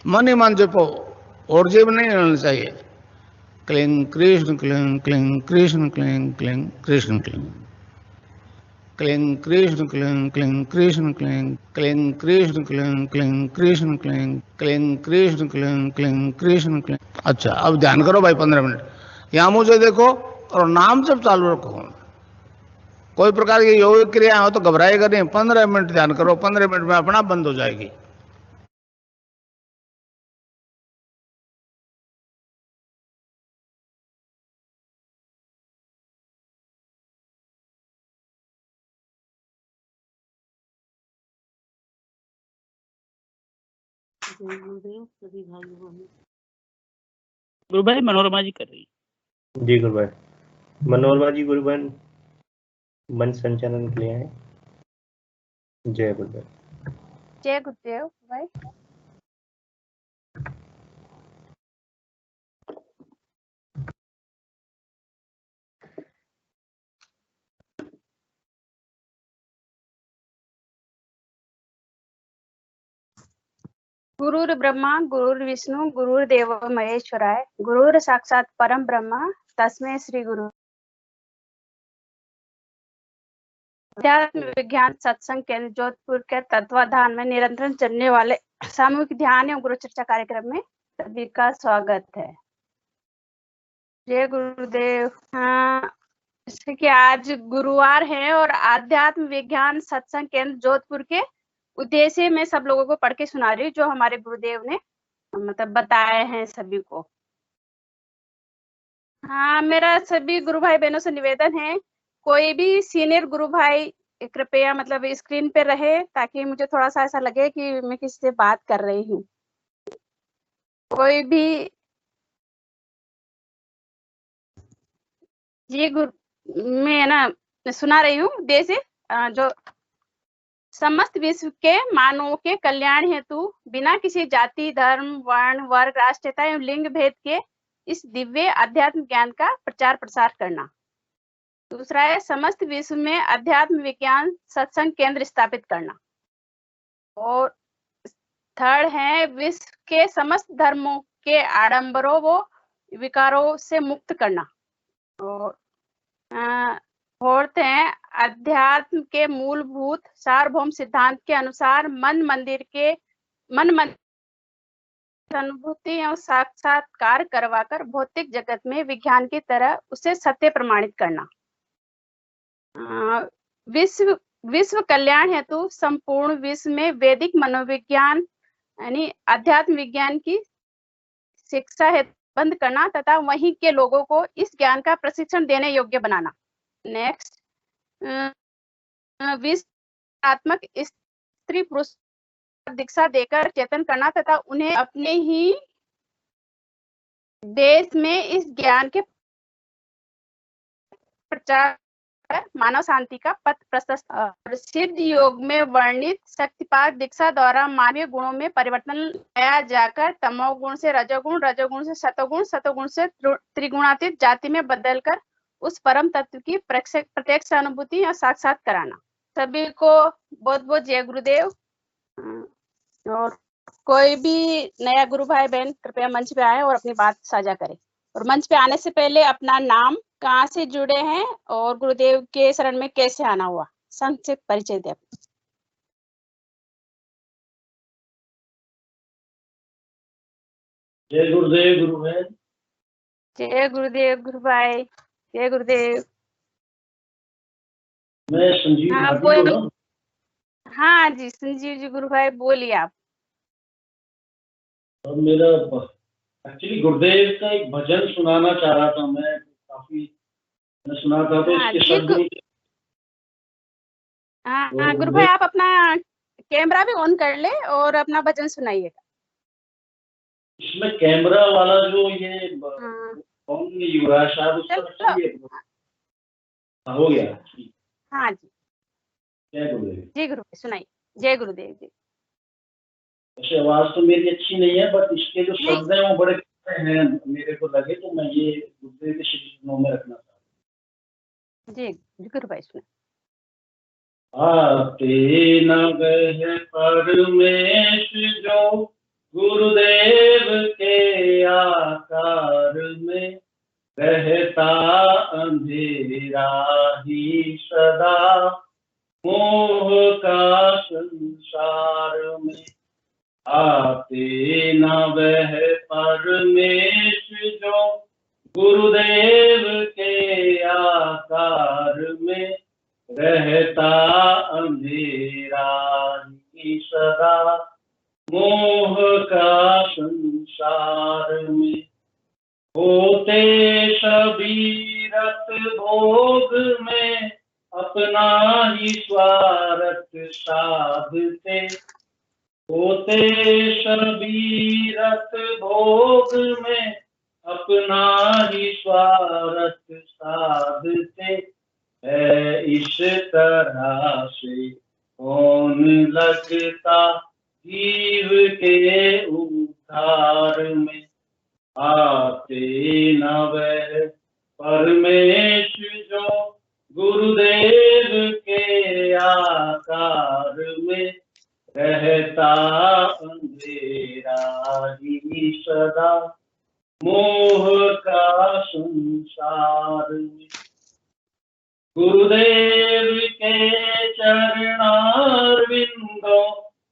मन ही मन जपो, और जेब नहीं रहना चाहिए। Cling Krishna cling cling Krishna cling cling Krishna cling cling Krishna cling cling Krishna cling cling Krishna cling cling Krishna cling cling Krishna cling cling Krishna cling. अच्छा, अब ध्यान करो भाई 15 मिनट। यहां मुझे देखो और नाम जब चालू रखो। कोई प्रकार की योग क्रिया हो तो घबराएगा नहीं। 15 मिनट ध्यान करो, 15 मिनट में अपना बंद हो जाएगी। गुरु भाई मनोरमा जी कर रही है। जी गुरु भाई। मनोरमा जी गुरु भाई मन संचालन के लिए हैं। जय गुरुदेव। जय गुरुदेव भाई। गुरुर् ब्रह्मा गुरुर्विष्णु गुरुर्देव महेश्वराय गुरुर साक्षात परम ब्रह्मा तस्मै श्री गुरु। अध्यात्म विज्ञान सत्संग केंद्र जोधपुर के तत्वाधान में निरंतर चलने वाले सामूहिक ध्यान एवं गुरु चर्चा कार्यक्रम में सभी का स्वागत है। जय गुरुदेव। हाँ, जैसे कि आज गुरुवार है और आध्यात्म विज्ञान सत्संग केंद्र जोधपुर के उद्देश्य में सब लोगों को पढ़ के सुना रही हूँ, जो हमारे गुरुदेव ने मतलब बताए हैं सभी को। हाँ, मेरा सभी गुरु भाई बहनों से निवेदन है, कोई भी सीनियर गुरु भाई कृपया मतलब स्क्रीन पे रहे, ताकि मुझे थोड़ा सा ऐसा लगे कि मैं किसी से बात कर रही हूँ। कोई भी ये गुरु मैं ना सुना रही हूँ उद्देश्य, जो समस्त विश्व के मानवों के कल्याण हेतु बिना किसी जाति धर्म वर्ण वर्ग राष्ट्रीयता एवं लिंग भेद के इस दिव्य अध्यात्म ज्ञान का प्रचार प्रसार करना। दूसरा है समस्त विश्व में अध्यात्म विज्ञान सत्संग केंद्र स्थापित करना। और थर्ड है विश्व के समस्त धर्मों के आडंबरों व विकारों से मुक्त करना। और फोर्थ है अध्यात्म के मूलभूत सार्वभौम सिद्धांत के अनुसार मन मंदिर अनुभूति एवं साक्षात्कार करवाकर भौतिक जगत में विज्ञान की तरह उसे सत्य प्रमाणित करना। विश्व कल्याण हेतु संपूर्ण विश्व में वैदिक मनोविज्ञान यानी अध्यात्म विज्ञान की शिक्षा हेतु बंद करना तथा वहीं के लोगों को इस ज्ञान का प्रशिक्षण देने योग्य बनाना। नेक्स्ट, विश्वात्मक स्त्री पुरुष दीक्षा देकर चेतन करना तथा उन्हें अपने ही देश में इस ज्ञान के प्रचार मानव शांति का पथ प्रशस्त। सिद्ध योग में वर्णित शक्तिपात दीक्षा द्वारा मानवीय गुणों में परिवर्तन लाया जाकर तमोगुण से रजोगुण, रजोगुण से सतोगुण, सतोगुण से त्रिगुणातीत जाति में बदलकर उस परम तत्व की प्रत्यक्ष अनुभूति या साक्षात कराना। सभी को बहुत बहुत जय गुरुदेव। और कोई भी नया गुरु भाई बहन कृपया मंच पे आए और अपनी बात साझा करें। और मंच पे आने से पहले अपना नाम, कहाँ से जुड़े हैं और गुरुदेव के शरण में कैसे आना हुआ, संक्षिप्त परिचय दें। जय गुरुदेव गुरु है। जय गुरुदेव गुरु भाई। जय गुरुदेव। मैं संजीव हाँ, बोल रहा हूँ। हाँ जी, संजीव जी गुरु भाई बोलिए आप। और मेरा एक्चुअली गुरुदेव का एक भजन सुनाना चाह रहा था मैं, काफी मैं सुना था तो इसके शब्द। हाँ गुरु भाई, आप अपना कैमरा भी ऑन कर ले और अपना भजन सुनाइएगा। इसमें कैमरा वाला जो ये युवराज साहब उसका हो गया। हाँ जी, जय गुरुदेव। जी गुरु भाई सुनाइए। जय गुरुदेव जी। वैसे आवाज तो मेरी अच्छी नहीं है, बट इसके जो शब्द हैं वो बड़े हैं मेरे को लगे, तो मैं ये गुरुदेव के शब्दों में रखना चाहता हूँ। जी गुरु भाई सुनाइए। आते न गए परमेश जो गुरुदेव के आकार में रहता अंधेरा ही सदा, मोह का संसार में आते न वह परमेश जो गुरुदेव के आकार में रहता अंधेरा ही सदा, मोह का संसार में होते सभी रत भोग में अपना ही स्वार्थ साधते, होते सभी रत भोग में अपना ही स्वार्थ साधते, है इस तरह से कौन लगता जीव के उद्धार में, आते न वह परमेश जो गुरुदेव के आकार में रहता अंधेरा ही सदा, मोह का संसार में। गुरुदेव के चरणारविंदों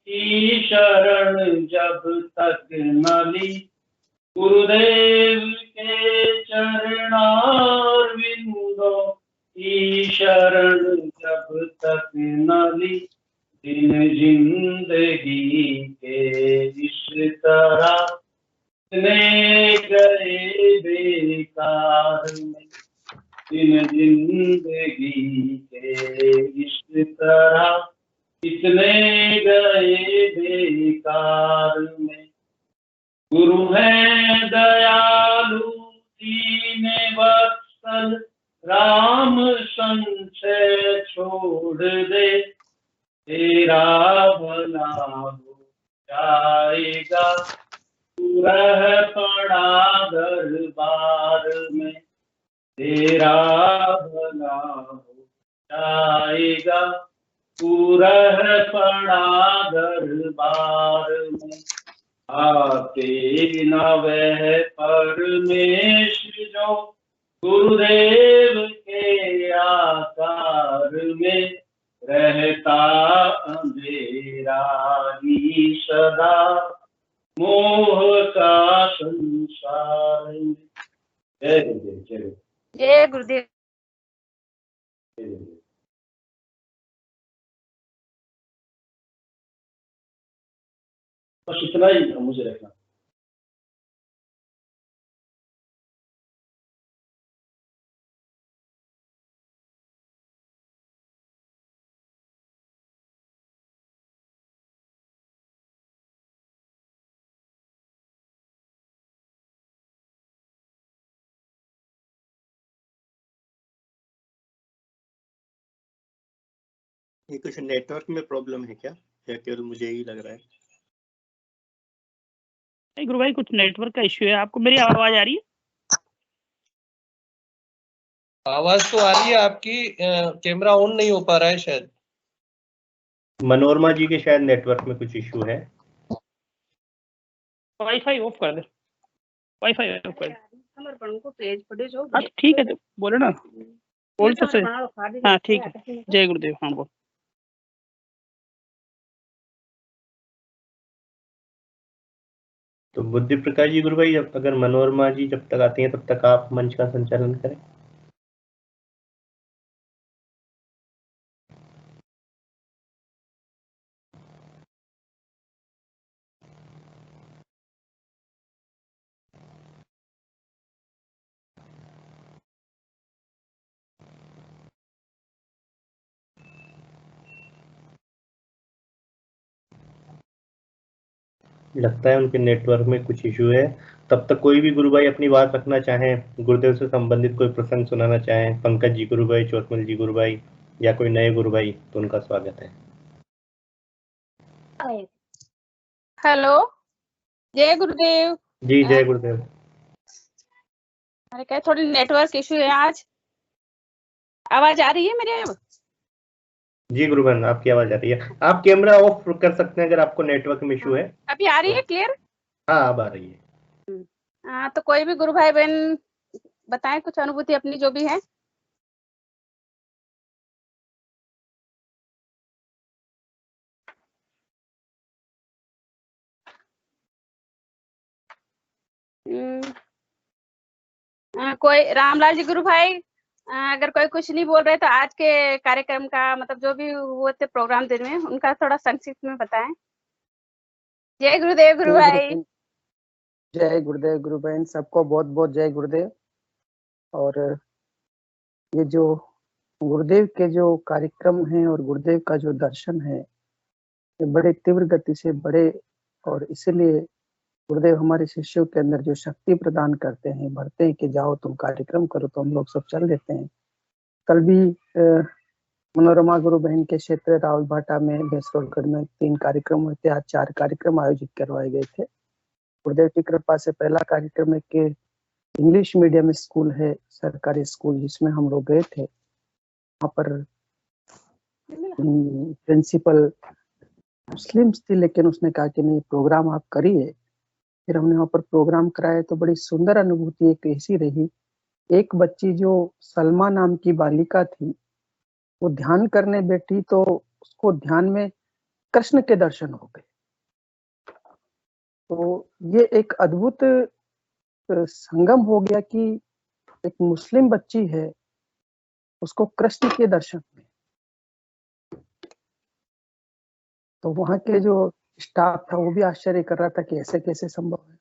की शरण जब तक न ली, गुरुदेव के चरणारविंदों की शरण जब तक न ली, दिन जिंदगी के इस तरह इतने गए बेकार में, दिन जिंदगी के इस तरह इतने गए बेकार में। गुरु है दयालु दीन वत्सल, राम संशय छोड़ दे, तेरा भला हो जाएगा, तू रह पड़ा दरबार में, तेरा भला हो जाएगा, तू रह पड़ा दरबार में, आते न वह परमेश जो गुरुदेव के आकार में रहता अंधेरा ही सदा, मोह का संसार में। जय गुरुदेव, जय गुरुदेव, जय गुरुदेव। जय गुरुदेव। बस इतना ही मुझे रखना। ये कुछ नेटवर्क में प्रॉब्लम है क्या, या केवल मुझे ही लग रहा है? नहीं गुरु भाई, कुछ नेटवर्क का इश्यू है। आपको मेरी आवाज आ रही है? आवाज तो आ रही है आपकी, कैमरा ऑन नहीं हो पा रहा है शायद। मनोरमा जी के शायद नेटवर्क में कुछ इश्यू है। वाईफाई ऑफ कर दे, वाईफाई ऑफ कर दे। हाँ ठीक है, तो बोलो ना, बोल तो सही। हाँ ठीक है, जय गुरुदेव। हाँ बोल। तो बुद्धि प्रकाश जी गुरु भाई, अगर मनोरमा जी जब तक आती हैं तब तक आप मंच का संचालन करें। लगता है उनके नेटवर्क में कुछ इशू है। तब तक कोई भी गुरु भाई अपनी बात रखना चाहें, गुरुदेव से संबंधित कोई प्रसंग सुनाना चाहें, पंकज जी गुरु भाई, चोटमल जी गुरु भाई, या कोई नए गुरु भाई, तो उनका स्वागत है। हेलो, जय गुरुदेव। जी जय गुरुदेव। अरे क्या थोड़ी नेटवर्क इशू है आज। आवाज आ रही है मेरे? अब जी गुरुबन, आपकी आवाज आ रही है। आप कैमरा ऑफ कर सकते हैं अगर आपको नेटवर्क में इशू है। अभी आ रही है क्लियर? हाँ अब आ रही है। हाँ, तो कोई भी गुरु भाई बहन बताएं कुछ अनुभूति अपनी जो भी है। कोई रामलाल जी गुरु भाई, अगर कोई कुछ नहीं बोल रहे तो आज के कार्यक्रम का मतलब जो भी हुए थे प्रोग्राम दिन में उनका थोड़ा संक्षिप्त में बताएं। जय गुरुदेव गुरु भाई। जय गुरुदेव गुरु बहन, सबको बहुत बहुत जय गुरुदेव। और ये जो गुरुदेव के जो कार्यक्रम हैं और गुरुदेव का जो दर्शन है ये बड़े तीव्र गति से बड़े, और इसलिए गुरुदेव हमारे शिष्यों के अंदर जो शक्ति प्रदान करते हैं, भरते हैं कि जाओ तुम कार्यक्रम करो, तो हम लोग सब चल देते हैं। कल भी मनोरमा गुरु बहन के क्षेत्र रावल भाटा में भैंसरोडगढ़ में 3 कार्यक्रम हुए थे। आज 4 कार्यक्रम आयोजित करवाए गए थे। गुरुदेव की कृपा से पहला कार्यक्रम एक इंग्लिश मीडियम स्कूल है, सरकारी स्कूल, जिसमें हम लोग गए थे। वहाँ पर प्रिंसिपल मुस्लिम थी, लेकिन उसने कहा कि नहीं, प्रोग्राम आप करिए। फिर हमने वहाँ पर प्रोग्राम कराया तो बड़ी सुंदर अनुभूति एक ऐसी रही। एक बच्ची जो सलमा नाम की बालिका थी, वो ध्यान करने बैठी तो उसको ध्यान में कृष्ण के दर्शन हो गए। तो ये एक अद्भुत संगम हो गया कि एक मुस्लिम बच्ची है, उसको कृष्ण के दर्शन हुए। तो वहाँ के जो स्टाफ था वो भी आश्चर्य कर रहा था कि ऐसे कैसे संभव है।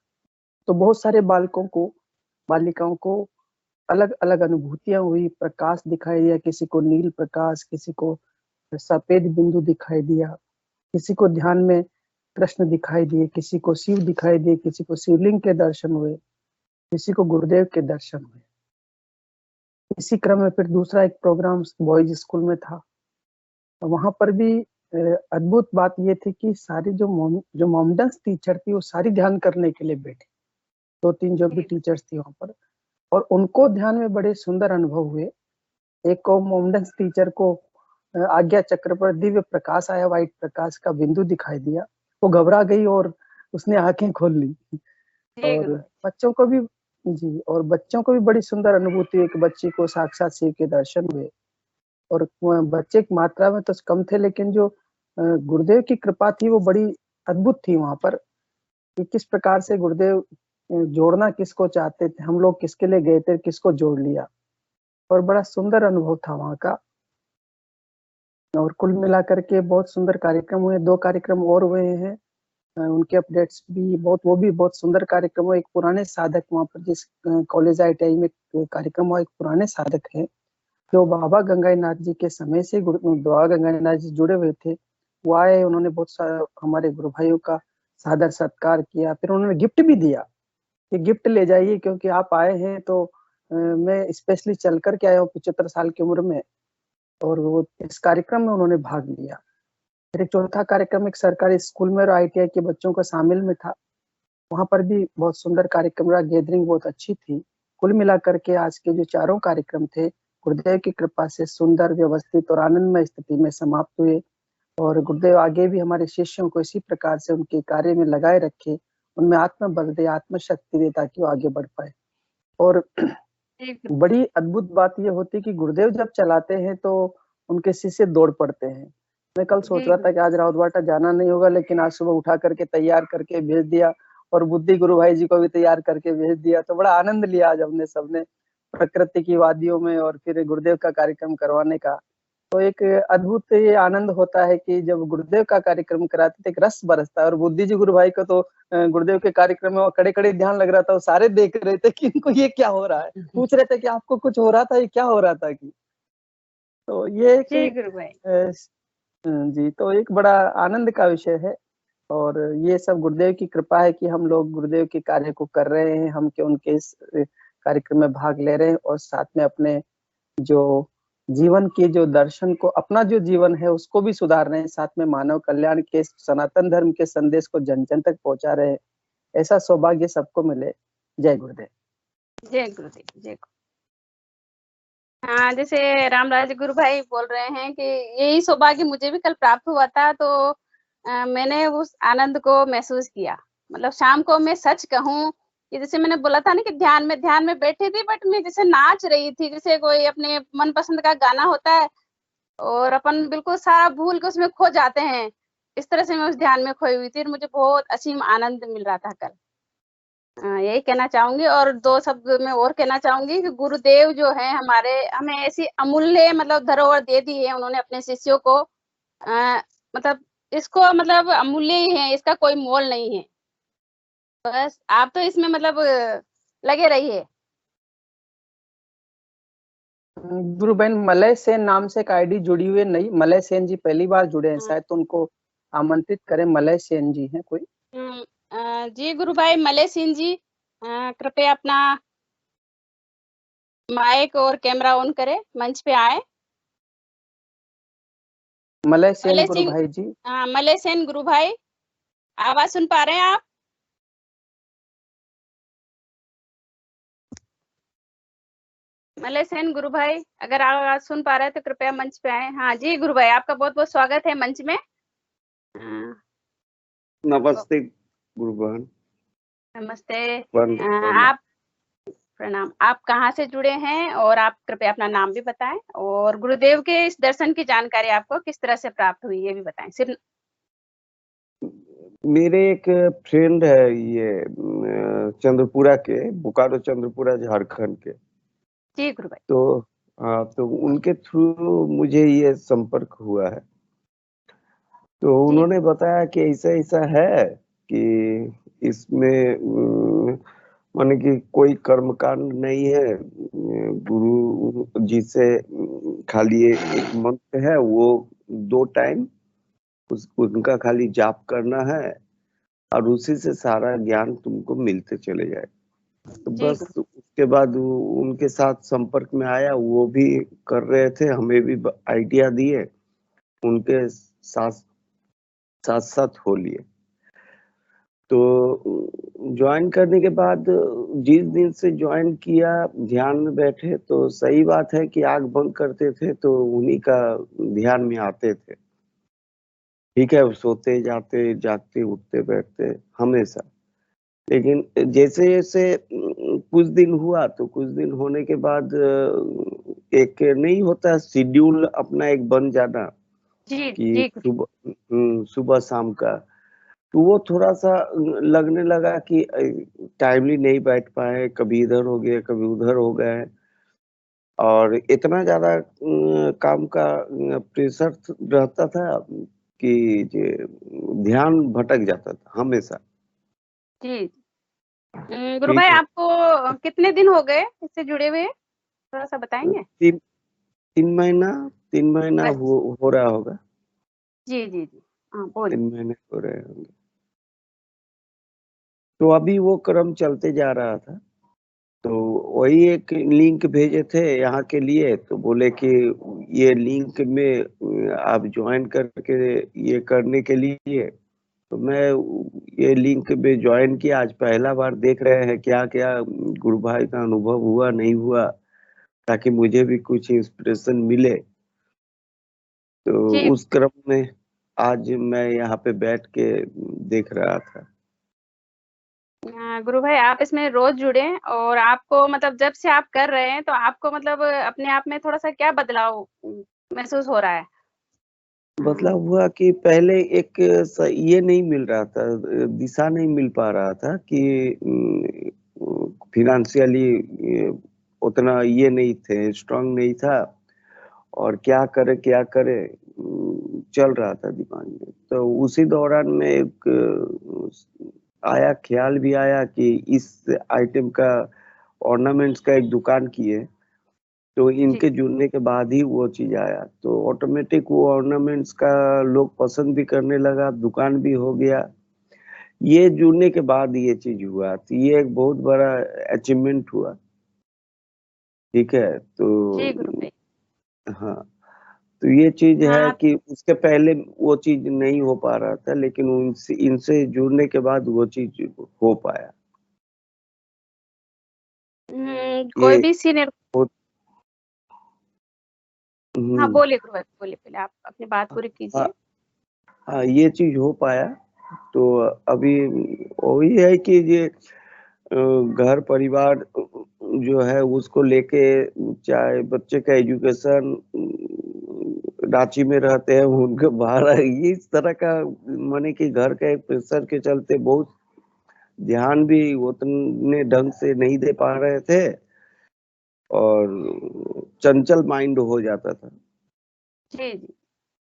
तो बहुत सारे बालिकाओं को अलग अलग अनुभूतियां हुई। प्रकाश दिखाई दिया, किसी को नील प्रकाश, किसी को सफेद बिंदु दिखाई दिया, किसी को ध्यान में कृष्ण दिखाई दिए, किसी को शिव दिखाई दिए, किसी को शिवलिंग के दर्शन हुए, किसी को गुरुदेव के दर्शन हुए। इसी क्रम में फिर दूसरा एक प्रोग्राम बॉयज स्कूल में था। तो वहां पर भी अद्भुत बात ये थी कि सारी जो मोमडन्स टीचर थी वो सारी ध्यान करने के लिए बैठी। 2-3 जो भी टीचर्स थी वहां पर, और उनको ध्यान में बड़े सुंदर अनुभव हुए। एक को मोमडन्स टीचर को आज्ञा चक्र पर दिव्य प्रकाश आया, व्हाइट प्रकाश का बिंदु दिखाई दिया। वो घबरा गई और उसने आंखें खोल ली। और बच्चों को भी बड़ी सुंदर अनुभूति हुई कि बच्ची को साक्षात शिव के दर्शन हुए। और बच्चे की मात्रा में तो कम थे, लेकिन जो गुरुदेव की कृपा थी वो बड़ी अद्भुत थी वहां पर, कि किस प्रकार से गुरुदेव जोड़ना किसको चाहते थे, हम लोग किसके लिए गए थे, किसको जोड़ लिया। और बड़ा सुंदर अनुभव था वहां का। और कुल मिलाकर के बहुत सुंदर कार्यक्रम हुए। 2 कार्यक्रम और हुए हैं, उनके अपडेट्स भी वो भी बहुत सुंदर कार्यक्रम हुए। एक पुराने साधक, वहां पर जिस कॉलेज ITI में कार्यक्रम हुआ, एक पुराने साधक है जो बाबा गंगाईनाथ जी के समय से बाबा गंगाईनाथ जी जुड़े हुए थे। वो आए, उन्होंने बहुत सारा हमारे गुरु भाइयों का सादर सत्कार किया। फिर उन्होंने गिफ्ट भी दिया कि गिफ्ट ले जाइए, क्योंकि आप आए हैं तो मैं स्पेशली चल कर के आया हूँ 75 साल की उम्र में। और वो इस कार्यक्रम में उन्होंने भाग लिया। फिर एक चौथा कार्यक्रम एक सरकारी स्कूल में और ITI के बच्चों का शामिल में था। वहां पर भी बहुत सुंदर कार्यक्रम रहा, गैदरिंग बहुत अच्छी थी। कुल मिलाकर के आज के जो 4 कार्यक्रम थे, गुरुदेव की कृपा से सुंदर, व्यवस्थित और आनंदमय स्थिति में समाप्त हुए। और गुरुदेव आगे भी हमारे शिष्यों को इसी प्रकार से उनके कार्य में लगाए रखे, उनमें आत्मबल दे, आत्मशक्ति दे, ताकि वो आगे बढ़ पाए। और बड़ी अद्भुत बात ये होती है कि गुरुदेव जब चलाते हैं तो उनके शिष्य दौड़ पड़ते हैं। मैं कल सोच रहा था कि आज रावतबाटा जाना नहीं होगा, लेकिन आज सुबह उठा करके तैयार करके भेज दिया, और बुद्धि गुरु भाई जी को भी तैयार करके भेज दिया। तो बड़ा आनंद लिया आज हमने सबने प्रकृति की वादियों में, और फिर गुरुदेव का कार्यक्रम करवाने का। तो एक अद्भुत ये आनंद होता है कि जब गुरुदेव का कार्यक्रम कराते तो एक रस बरसता है। और बुद्धि जी गुरु भाई को तो गुरुदेव के कार्यक्रम में खड़े खड़े ध्यान लग रहा था, वो सारे देख रहे थे कि इनको ये क्या हो रहा है, पूछ रहे थे कि आपको कुछ हो रहा था, ये क्या हो रहा था कि। तो ये जी, तो एक बड़ा आनंद का विषय है। और ये सब गुरुदेव की कृपा है कि हम लोग गुरुदेव के कार्य को कर रहे हैं, हम उनके इस कार्यक्रम में भाग ले रहे हैं, और साथ में अपने जो जीवन के जो दर्शन को, अपना जो जीवन है उसको भी सुधार रहे हैं, साथ में मानव कल्याण के, सनातन धर्म के संदेश को जन जन तक पहुंचा रहे हैं। ऐसा सौभाग्य सबको मिले। जय गुरुदेव। जय गुरुदेव। जय। हाँ, जैसे रामराज गुरु भाई बोल रहे हैं कि यही सौभाग्य मुझे भी कल प्राप्त हुआ था, तो मैंने उस आनंद को महसूस किया। मतलब शाम को मैं सच कहूँ कि जैसे मैंने बोला था ना कि ध्यान में बैठी थी, बट मैं जैसे नाच रही थी, जैसे कोई अपने मनपसंद का गाना होता है और अपन बिल्कुल सारा भूल के उसमें खो जाते हैं, इस तरह से मैं उस ध्यान में खोई हुई थी और मुझे बहुत असीम आनंद मिल रहा था कल। यही कहना चाहूंगी और 2 शब्द मैं और कहना चाहूंगी कि गुरुदेव जो है हमारे, हमें ऐसी अमूल्य मतलब धरोहर दे दी है उन्होंने अपने शिष्यों को। मतलब इसको मतलब अमूल्य ही है, इसका कोई मोल नहीं है। बस आप तो इसमें मतलब लगे रहिए। गुरु बहन, मलय सेन नाम से एक आईडी जुड़ी हुई है, नहीं मलय सेन जी पहली बार जुड़े हैं शायद, तो उनको आमंत्रित करें। मलय सेन जी हैं कोई? जी गुरु भाई मलय सिंह जी, कृपया अपना माइक और कैमरा ऑन करें, मंच पे आए। मलय सेन मलय गुरु सिंह, भाई जी। मलय सेन गुरु भाई, आवाज सुन पा रहे हैं आप? मलय सेन गुरु भाई, अगर आवाज सुन पा रहे हैं तो कृपया मंच पे आए। हाँ जी गुरु भाई, आपका बहुत बहुत स्वागत है मंच में। नमस्ते गुरु बहन। नमस्ते। प्रणाम। आप प्रणाम। आप कहाँ से जुड़े हैं और आप कृपया अपना नाम भी बताएं और गुरुदेव के इस दर्शन की जानकारी आपको किस तरह से प्राप्त हुई ये भी बताएं। सिर्फ मेरे एक फ्रेंड है ये चंद्रपुरा के, बोकारो चंद्रपुरा झारखंड के। जी गुरु भाई। तो उनके थ्रू मुझे ये संपर्क हुआ है। तो उन्होंने बताया कि ऐसा ऐसा है कि इसमें माने कि कोई कर्मकांड नहीं है, गुरु जी से खाली एक मंत्र है, वो 2 टाइम उनका खाली जाप करना है और उसी से सारा ज्ञान तुमको मिलते चले जाए। तो बस उसके बाद उनके साथ संपर्क में आया, वो भी कर रहे थे, हमें भी आइडिया दिए, उनके साथ साथ हो लिए। तो ज्वाइन करने के बाद जिस दिन से ज्वाइन किया, ध्यान में बैठे तो सही बात है कि आंख बंद करते थे तो उन्हीं का ध्यान में आते थे। ठीक है, सोते जाते जागते उठते बैठते हमेशा। लेकिन जैसे जैसे कुछ दिन हुआ तो कुछ दिन होने के बाद एक नहीं होता शेड्यूल अपना एक बन जाना कि सुबह शाम का, तो वो थोड़ा सा लगने लगा कि टाइमली नहीं बैठ पाए, कभी इधर हो गए कभी उधर हो गए और इतना ज्यादा काम का प्रेशर रहता था कि ध्यान भटक जाता था हमेशा। जी गुरु भाई, आपको कितने दिन हो गए इससे जुड़े हुए, थोड़ा सा बताएंगे? 3 महीना हो रहा होगा। जी जी जी, हाँ बोलिए। 3 महीने हो रहे होंगे। तो अभी वो क्रम चलते जा रहा था, तो वही एक लिंक भेजे थे यहाँ के लिए, तो बोले कि ये लिंक में आप ज्वाइन करके ये करने के लिए, तो मैं ये लिंक में ज्वाइन किया। आज पहला बार देख रहे हैं क्या क्या गुरु भाई का अनुभव हुआ नहीं हुआ, ताकि मुझे भी कुछ इंस्पिरेशन मिले। तो उस क्रम में आज मैं यहाँ पे बैठ के देख रहा था। गुरु भाई, आप इसमें रोज जुड़े और आपको मतलब जब से आप कर रहे हैं तो आपको मतलब अपने आप में थोड़ा सा क्या बदलाव महसूस हो रहा है? बदलाव हुआ कि पहले एक ये नहीं मिल रहा था, दिशा नहीं मिल पा रहा था कि फिनेंशियली उतना ये नहीं थे, स्ट्रांग नहीं था और क्या करे चल रहा था दिमाग में। तो उसी दौरान में एक आया, ख्याल भी आया कि इस आइटम का ऑर्नामेंट्स का एक दुकान किए, तो इनके जुड़ने के बाद ही वो चीज आया। तो ऑटोमेटिक वो ऑर्नामेंट्स का लोग पसंद भी करने लगा, दुकान भी हो गया। ये जुड़ने के बाद ये चीज हुआ, तो ये एक बहुत बड़ा अचीवमेंट हुआ। ठीक है, तो हाँ, तो ये चीज है कि उसके पहले वो चीज नहीं हो पा रहा था, लेकिन इनसे जुड़ने के बाद वो चीज हो पाया। कोई भी सीनियर। हाँ हम्म, बोलिए गुरु भाई, बोलिए, पहले आप अपनी बात पूरी कीजिए। हाँ, ये चीज हो पाया तो अभी वही है कि ये घर परिवार जो है उसको लेके, चाहे बच्चे का एजुकेशन, रांची में रहते हैं उनके बाहर इस तरह का, माने कि घर का एक प्रेशर के चलते बहुत ध्यान भी उतने ढंग से नहीं दे पा रहे थे और चंचल माइंड हो जाता था। जी जी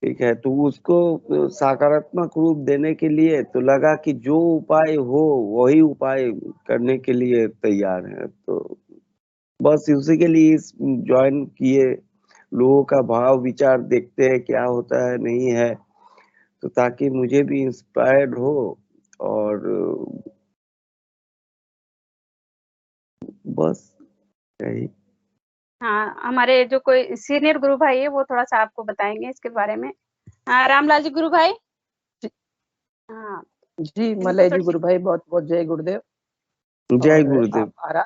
ठीक है, तो उसको सकारात्मक रूप देने के लिए तो लगा कि जो उपाय हो वही उपाय करने के लिए तैयार है। तो बस उसी के लिए ज्वाइन किए, लोगों का भाव विचार देखते हैं क्या होता है नहीं है, तो ताकि मुझे भी इंस्पायर्ड हो और बस यही। हाँ, हमारे जो कोई सीनियर गुरु भाई है वो थोड़ा सा आपको बताएंगे इसके बारे में। हाँ, रामलाल जी गुरु भाई। हाँ जी मलय जी गुरु भाई, बहुत बहुत जय गुरुदेव। जय और गुरुदेव।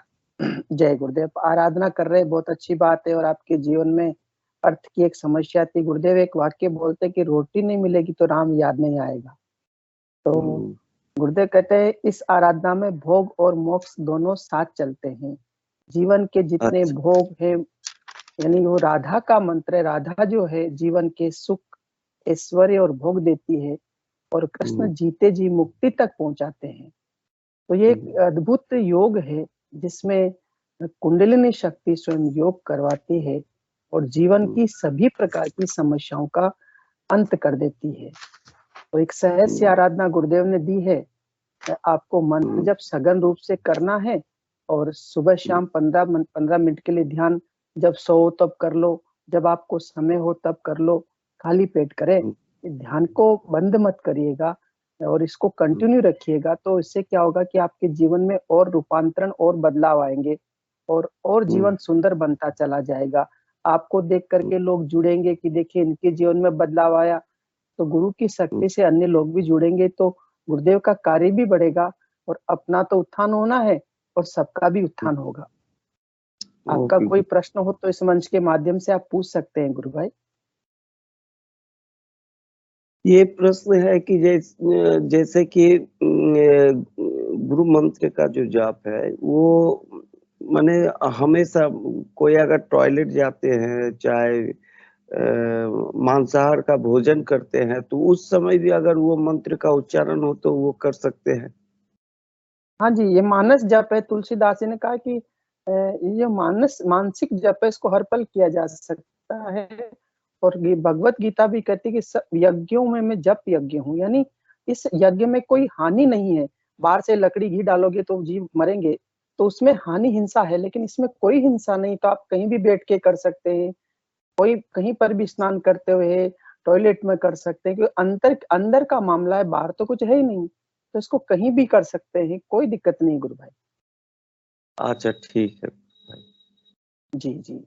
जय गुरुदेव। आराधना कर रहे, बहुत अच्छी बात है। और आपके जीवन में अर्थ की एक समस्या थी। गुरुदेव एक वाक्य बोलते कि रोटी नहीं मिलेगी तो राम याद नहीं आएगा। तो गुरुदेव कहते हैं इस आराधना में भोग और मोक्ष दोनों साथ चलते हैं। जीवन के जितने अच्छा। भोग है, यानी वो राधा का मंत्र है। राधा जो है जीवन के सुख, ऐश्वर्य और भोग देती है, और कृष्ण जीते जी मुक्ति तक पहुंचाते हैं। तो ये एक अद्भुत योग है जिसमें कुंडलिनी शक्ति स्वयं योग करवाती है और जीवन की सभी प्रकार की समस्याओं का अंत कर देती है। तो एक सहज सी आराधना गुरुदेव ने दी है। आपको मंत्र जब सघन रूप से करना है, और सुबह शाम 15 मिनट के लिए ध्यान, जब सो तब कर लो, जब आपको समय हो तब कर लो, खाली पेट करें। ध्यान को बंद मत करिएगा और इसको कंटिन्यू रखिएगा। तो इससे क्या होगा कि आपके जीवन में और रूपांतरण और बदलाव आएंगे और जीवन सुंदर बनता चला जाएगा। आपको देख करके लोग जुड़ेंगे कि देखिए इनके जीवन में बदलाव आया, तो गुरु की शक्ति से अन्य लोग भी जुड़ेंगे, तो गुरुदेव का कार्य भी बढ़ेगा और अपना तो उत्थान होना है और सबका भी उत्थान होगा। आपका कोई प्रश्न हो तो इस मंच के माध्यम से आप पूछ सकते हैं गुरु भाई। ये प्रश्न है कि जैसे कि गुरु मंत्र का जो जाप है वो माने हमेशा कोई अगर टॉयलेट जाते हैं, चाहे मांसाहार का भोजन करते हैं, तो उस समय भी अगर वो मंत्र का उच्चारण हो तो वो कर सकते हैं। हाँ जी, ये मानस जप है। तुलसीदास जी ने कहा कि ये मानसिक जप है, इसको हर पल किया जा सकता है। और ये भगवत गीता भी कहती है कि यज्ञों में मैं जप यज्ञ हूँ, यानी इस यज्ञ में कोई हानि नहीं है। बाहर से लकड़ी घी डालोगे तो जीव मरेंगे, तो उसमें हानि हिंसा है, लेकिन इसमें कोई हिंसा नहीं। तो आप कहीं भी बैठ के कर सकते हैं, कोई कहीं पर भी स्नान करते हुए टॉयलेट में कर सकते हैं, क्योंकि अंदर का मामला है, बाहर तो कुछ है ही नहीं। तो इसको कहीं भी कर सकते हैं, कोई दिक्कत नहीं गुरु भाई। अच्छा ठीक है जी जी,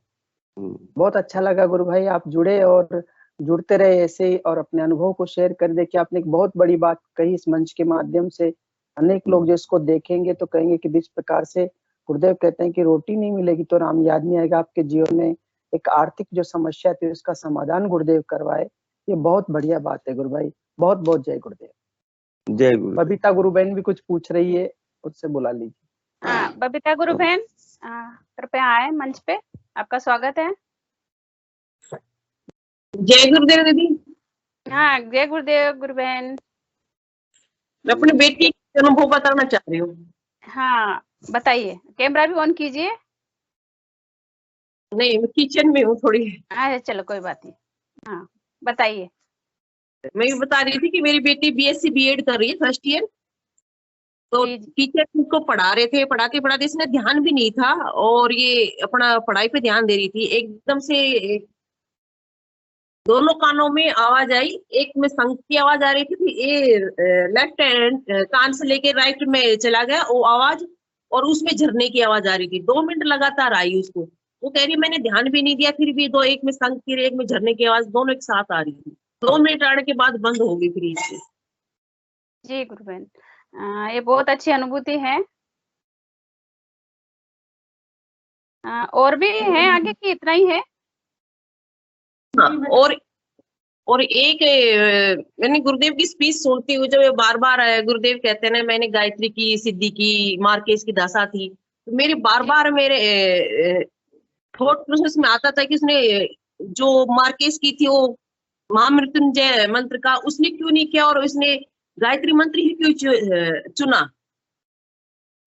बहुत अच्छा लगा गुरु भाई, आप जुड़े और जुड़ते रहे ऐसे ही, और अपने अनुभव को शेयर कर। देखिए आपने एक बहुत बड़ी बात कही इस मंच के माध्यम से। अनेक लोग जो इसको देखेंगे तो कहेंगे कि जिस प्रकार से गुरुदेव कहते हैं कि रोटी नहीं मिलेगी तो राम याद नहीं आएगा, आपके जीवन में एक आर्थिक जो समस्या थी उसका समाधान गुरुदेव करवाए, ये बहुत बढ़िया बात है गुरु भाई। बहुत बहुत जय गुरुदेव। जय गुरु। बबीता गुरु बहन भी कुछ पूछ रही है, उससे बुला लीजिए। हाँ, बबीता गुरु बहन कृपया आए मंच पे, आपका स्वागत है। जय गुरुदेव दीदी। हाँ, जय गुरुदेव गुरु बहन। मैं अपनी बेटी के अनुभव बताना चाह रही हूँ। हाँ बताइए, कैमरा भी ऑन कीजिए। नहीं, मैं किचन में हूँ थोड़ी। अच्छा चलो कोई बात नहीं, हाँ बताइए। मैं ये बता रही थी कि मेरी बेटी बीएससी बीएड कर रही है, फर्स्ट ईयर। तो टीचर उसको पढ़ा रहे थे, पढ़ाते पढ़ाते इसमें ध्यान भी नहीं था और ये अपना पढ़ाई पे ध्यान दे रही थी। एकदम से दोनों कानों में आवाज आई, एक में शंख की आवाज आ रही थी, ये लेफ्ट हैंड कान से लेके राइट में चला गया वो आवाज, और उसमें झरने की आवाज आ रही थी। 2 मिनट लगातार आई उसको। वो कह रही मैंने ध्यान भी नहीं दिया, फिर भी एक में शंख की एक में झरने की आवाज दोनों एक साथ आ रही थी। 2 मिनट आने के बाद बंद हो गई फ्रीज से। जी गुरु बहन, ये बहुत अच्छी अनुभूति है। और भी है आगे की इतना ही है? हाँ, और एक मैंने गुरुदेव की स्पीच सुनती हूँ जब बार बार गुरुदेव कहते हैं ना, मैंने गायत्री की, सिद्धि की, मार्केश की दशा थी, तो मेरे बार बार मेरे थॉट प्रोसेस में आता था कि उसने जो मार्केश की थी वो महामृत्युंजय मंत्र का उसने क्यों नहीं किया और उसने गायत्री मंत्र ही क्यों चुना।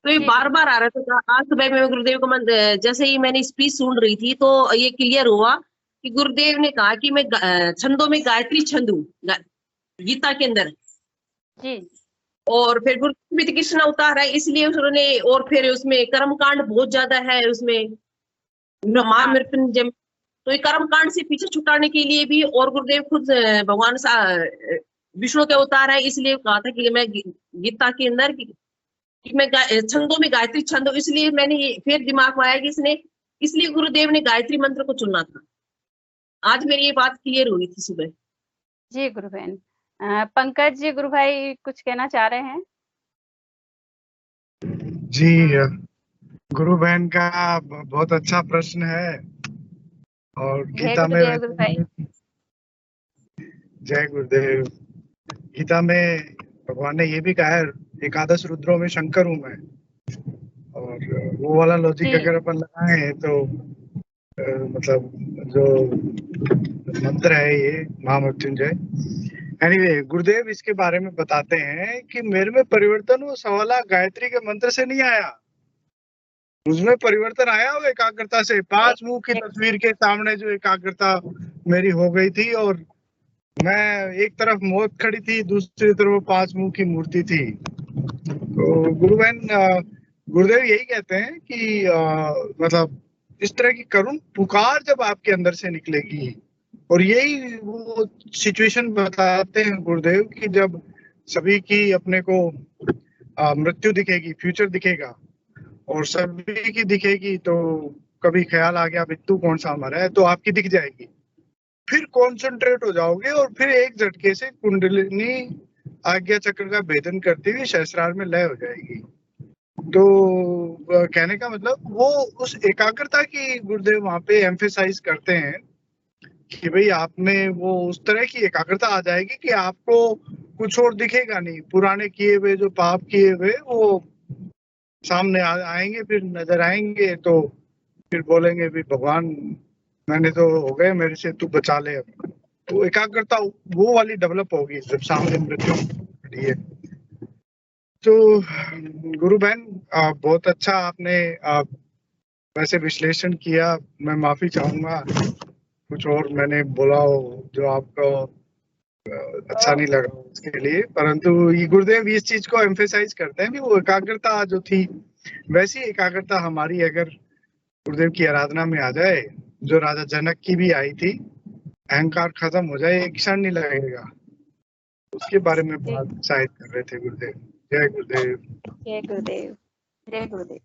तो ये बार बार आ रहा था। आज सुबह में गुरुदेव का मंत्र जैसे ही मैंने स्पीच सुन रही थी तो ये क्लियर हुआ कि गुरुदेव ने कहा कि मैं छंदों में गायत्री छंद हूँ गीता के अंदर जी। और फिर गुरु में कृष्ण अवतार है इसलिए उन्होंने, और फिर उसमें कर्म कांड बहुत ज्यादा है उसमें महामृत्युंजय। तो ये कर्म कांड से पीछे छुटाने के लिए भी, और गुरुदेव खुद भगवान विष्णु के अवतार है इसलिए कहा था कि मैं गीता के अंदर कि मैं छंदों में गायत्री छंद, इसलिए मैंने फिर दिमाग में आया कि इसलिए गुरुदेव ने गायत्री मंत्र को चुना था। आज मेरी ये बात क्लियर हुई थी सुबह। जी गुरु बहन। पंकज जी, गुरु भाई कुछ कहना चाह रहे हैं? जी गुरु बहन का बहुत अच्छा प्रश्न है। और गीता में गुरु भाई। जय गुरुदेव। गीता में भगवान ने ये भी कहा है, एकादश रुद्रों में शंकर हूं मैं। और वो वाला लॉजिक अगर अपन लगाए तो मतलब जो मंत्र है ये महामृत्युंजय। एनीवे गुरुदेव इसके बारे में बताते हैं कि मेरे में परिवर्तन वो सवाला गायत्री के मंत्र से नहीं आया, उसमें परिवर्तन आया वो एकाग्रता से। 5 मुंह की तस्वीर के सामने जो एकाग्रता मेरी हो गई थी और मैं एक तरफ मौत खड़ी थी, दूसरी तरफ 5 मुंह की मूर्ति थी। तो गुरु बहन गुरुदेव यही कहते हैं कि मतलब इस तरह की करुण पुकार जब आपके अंदर से निकलेगी, और यही वो सिचुएशन बताते हैं गुरुदेव कि जब सभी की अपने को मृत्यु दिखेगी, फ्यूचर दिखेगा और सभी की दिखेगी, तो कभी ख्याल आ गया तू कौन सा हमारा है, तो आपकी दिख जाएगी। फिर कॉन्सेंट्रेट हो जाओगे और फिर एक झटके से कुंडलिनी आज्ञा चक्र का भेदन करती हुई सहस्रार में लय हो जाएगी। तो कहने का मतलब वो उस एकाग्रता की गुरुदेव वहां पे एम्फेसाइज करते हैं कि भाई आप में वो उस तरह की एकाग्रता आ जाएगी कि आपको कुछ और दिखेगा नहीं, पुराने किए हुए जो पाप किए हुए वो सामने आएंगे, फिर नजर आएंगे, तो फिर बोलेंगे भी भगवान मैंने तो हो गए, मेरे से तू बचा ले। अब तो एकाग्रता वो वाली डेवलप होगी जब सामने मृत्यु खड़ी है। तो गुरु बहन बहुत अच्छा आपने वैसे विश्लेषण किया। मैं माफी चाहूंगा कुछ और मैंने बोला हो जो आपको अच्छा नहीं लगा उसके लिए, परंतु ये गुरुदेव इस चीज को एम्फेसाइज करते हैं कि वो एकाग्रता जो थी वैसी एकाग्रता हमारी अगर गुरुदेव की आराधना में आ जाए, जो राजा जनक की भी आई थी, अहंकार खत्म हो जाए, एक क्षण नहीं लगेगा, उसके बारे में बात शायद कर रहे थे गुरुदेव। जय गुरुदेव। जय गुरुदेव। जय गुरुदेव।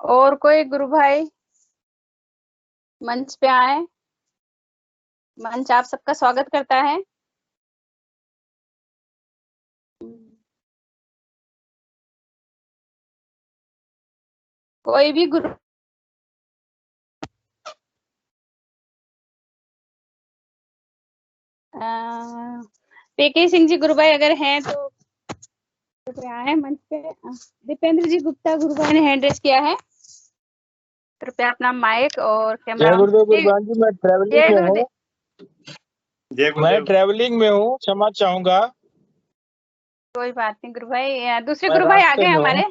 और कोई गुरु भाई मंच पे आए? मंच आप सबका स्वागत करता है। कोई भी गुरु पीके सिंह जी गुरु भाई अगर हैं तो आए मंच पे। दीपेंद्र जी गुप्ता गुरु भाई ने हैंड रेस किया है, कृपया अपना माइक और कैमरा। जय गुरुदेव गुरुबान जी, मैं ट्रैवलिंग में हूँ। मैं ट्रैवलिंग में हूँ, क्षमा चाहूंगा। कोई बात नहीं गुरु भाई। दूसरे गुरु भाई आ गए हमारे,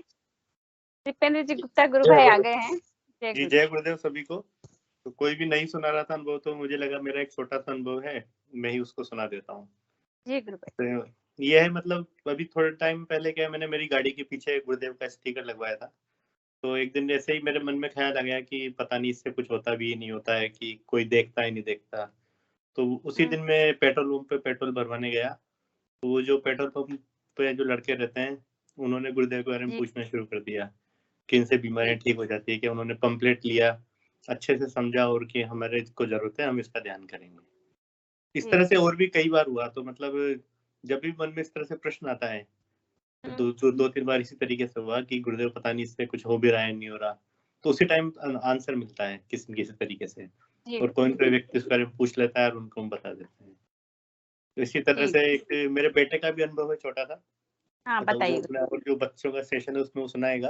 दीपेंद्र जी गुप्ता गुरु भाई आ गए हैं। जी जय गुरुदेव सभी को। तो कोई भी नहीं सुना रहा था अनुभव, तो मुझे लगा मेरा एक छोटा सा अनुभव है, मैं ही उसको सुना देता हूँ। जी गुरु भाई। तो ये है मतलब अभी थोड़े टाइम पहले क्या, मैंने मेरी गाड़ी के पीछे गुरुदेव का स्टिकर लगवाया था। तो एक दिन ऐसे ही मेरे मन में ख्याल आ गया कि पता नहीं इससे कुछ होता भी नहीं होता है, कि कोई देखता ही नहीं देखता। तो उसी दिन मैं पेट्रोल पंप पे पेट्रोल भरवाने गया, तो वो जो पेट्रोल पंप पे जो लड़के रहते हैं उन्होंने गुरुदेव के बारे में पूछना शुरू कर दिया कि इनसे बीमारियां ठीक हो जाती है क्या। उन्होंने पंपलेट लिया, अच्छे से समझा और कि हमारे को जरूरत है, हम इसका ध्यान करेंगे। इस तरह से और भी कई बार हुआ। तो मतलब जब भी मन में इस तरह से प्रश्न आता है, दो तीन बार इसी तरीके से हुआ कि गुरुदेव पता नहीं इससे कुछ हो भी रहा है नहीं हो रहा, तो उसी टाइम आंसर मिलता है किसी किसी तरीके से। और कोई कोई व्यक्ति उसके बारे में पूछ लेता है और उनको हम बता देते हैं। तो इसी तरह से एक मेरे बेटे का भी अनुभव है छोटा सा। हाँ मतलब बताइए। वो जो बच्चों का सेशन है उसमें वो सुनाएगा,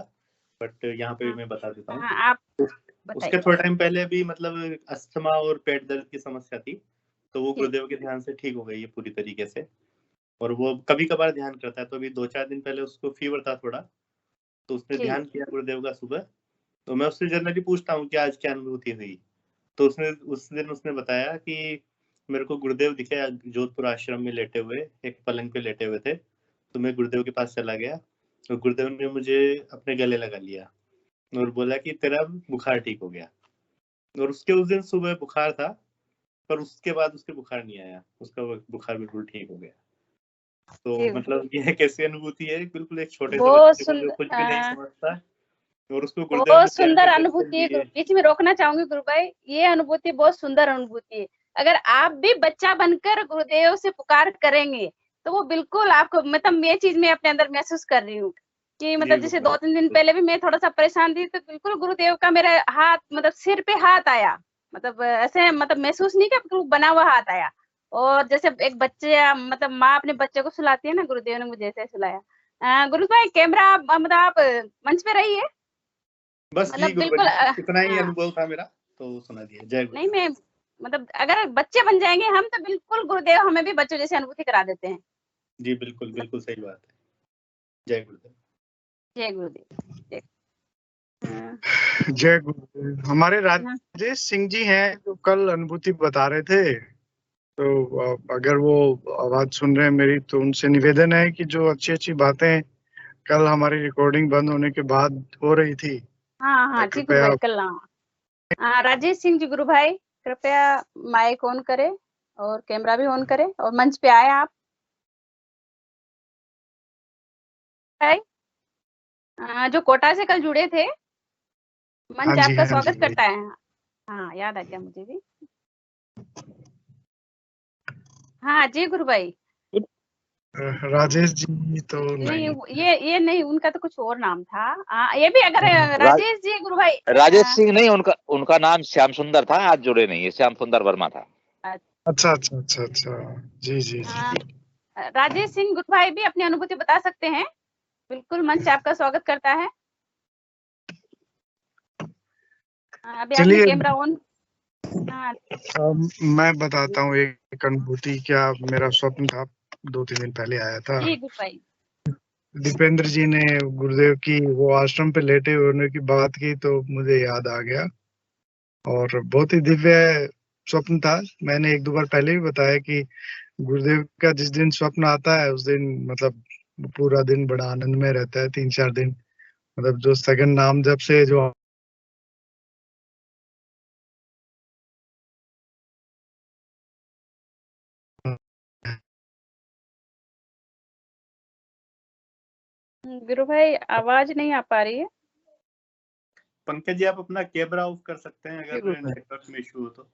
बट यहाँ पे भी मैं बता देता हूँ। हाँ आप उसके थोड़ा टाइम पहले भी मतलब अस्थमा और पेट दर्द की समस्या थी, तो वो गुरुदेव के ध्यान से ठीक हो गई है पूरी तरीके से। और वो कभी कभार ध्यान करता है, तो अभी 2-4 दिन पहले उसको फीवर था थोड़ा, तो उसने ध्यान किया गुरुदेव का सुबह। तो मैं उससे जनरली पूछता हूँ कि आज क्या अनुभूति हुई, तो उस दिन उसने बताया कि मेरे को गुरुदेव दिखे जोधपुर आश्रम में लेटे हुए, एक पलंग पे लेटे हुए थे। तो मैं गुरुदेव के पास चला गया, तो गुरुदेव ने मुझे अपने गले लगा लिया और बोला कि तेरा बुखार ठीक हो गया। और उसके उस दिन सुबह बुखार था, पर उसके बाद उसके बुखार नहीं आया, उसका बुखार बिल्कुल ठीक हो गया। तो मतलब ये कैसी अनुभूति है, बिल्कुल एक छोटे से बच्चे को जो कुछ भी नहीं समझता और उसको गुरुदेव बहुत सुंदर अनुभूति है। बीच में रोकना चाहूंगी गुरु भाई, ये अनुभूति बहुत सुंदर अनुभूति है। अगर आप भी बच्चा बनकर गुरुदेव से पुकार करेंगे तो वो बिल्कुल आपको, मतलब ये चीज मैं अपने अंदर महसूस कर रही हूँ कि मतलब जैसे 2-3 दिन पहले भी मैं थोड़ा सा परेशान थी, तो बिल्कुल गुरुदेव का मेरे हाथ, मतलब सिर पे हाथ आया, मतलब ऐसे मतलब महसूस नहीं कि बना हुआ हाथ आया। और जैसे एक बच्चे, मतलब माँ अपने बच्चे को सुलाती है ना, गुरुदेव ने मुझे ऐसे सुलाया। गुरु भाई कैमरा, मतलब आप मंच पे रहिए। बस जी बिल्कुल इतना ही अनुभव था मेरा, तो सुना दिया। जय गुरु। नहीं, मैं मतलब अगर बच्चे बन जाएंगे हम तो बिल्कुल गुरुदेव हमें भी बच्चों जैसे अनुभूति करा देते हैं। जी बिल्कुल बिल्कुल सही बात है। जय गुरुदेव। जय गुरुदेव। जय गुरुदेव। हमारे राजेश सिंह जी हैं जो कल अनुभूति बता रहे थे, तो अगर वो आवाज सुन रहे हैं मेरी, तो उनसे निवेदन है कि जो अच्छी अच्छी बातें कल हमारी रिकॉर्डिंग बंद होने के बाद हो रही थी, हाँ जी गुरु भाई, कल राजेश सिंह जी गुरु भाई कृपया माइक ऑन करें और कैमरा भी ऑन करें और मंच पे आए आप। जो कोटा से कल जुड़े थे, मंच आपका स्वागत करता है। हाँ याद आ गया मुझे भी। हाँ जी गुरु भाई। राजेश जी तो नहीं, ये नहीं, उनका तो कुछ और नाम था। ये भी अगर राजेश जी गुरु भाई, राजेश सिंह नहीं, उनका नाम श्याम सुंदर था, आज जुड़े नहीं है, श्याम सुंदर वर्मा था। अच्छा अच्छा अच्छा अच्छा, जी जी जी। राजेश सिंह गुरु भाई भी अपनी अनुभूति बता सकते हैं, बिल्कुल मंच आपका स्वागत करता है। अभी आपने कैमरा ऑन। मैं बताता हूँ एक अनुभूति, क्या मेरा स्वप्न था 2-3 दिन पहले आया था। जी गुरु भाई। दीपेंद्र जी ने गुरुदेव की वो आश्रम पे लेटे होने की बात की तो मुझे याद आ गया, और बहुत ही दिव्य स्वप्न था। मैंने 1-2 बार पहले भी बताया कि गुरुदेव का जिस दिन स्वप्न आता है उस दिन मतलब पूरा दिन बड़ा आनंद में रहता है। 3-4 दिन मतलब जो सघन नाम जप से जो गुरु भाई आवाज नहीं आ पा रही है। पंकज जी आप अपना कैमरा ऑफ कर सकते हैं अगर नेटवर्क में इशू हो तो।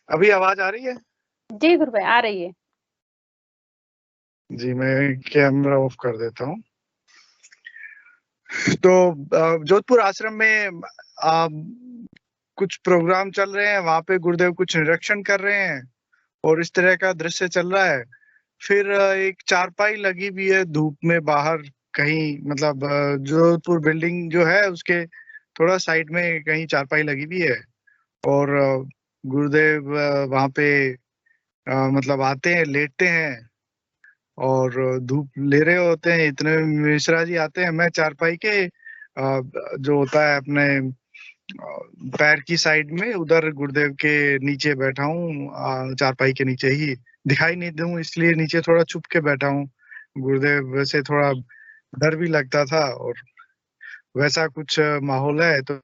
अभी आवाज आ रही है? जी गुरु भाई आ रही है। जी मैं कैमरा ऑफ कर देता हूँ। तो जोधपुर आश्रम में कुछ प्रोग्राम चल रहे हैं, वहां पे गुरुदेव कुछ निरीक्षण कर रहे हैं और इस तरह का दृश्य चल रहा है। फिर एक चारपाई लगी हुई है धूप में बाहर कहीं, मतलब जोधपुर बिल्डिंग जो है उसके थोड़ा साइड में कहीं चारपाई लगी हुई है, और गुरुदेव वहां पे मतलब आते हैं, लेटते हैं और धूप ले रहे होते हैं। इतने मिश्रा जी आते हैं, मैं चारपाई के जो होता है अपने पैर की साइड में उधर गुरुदेव के नीचे बैठा हूँ, चारपाई के नीचे ही दिखाई नहीं दूं इसलिए नीचे थोड़ा छुप के बैठा हूँ। गुरुदेव वैसे थोड़ा डर भी लगता था और वैसा कुछ माहौल है, तो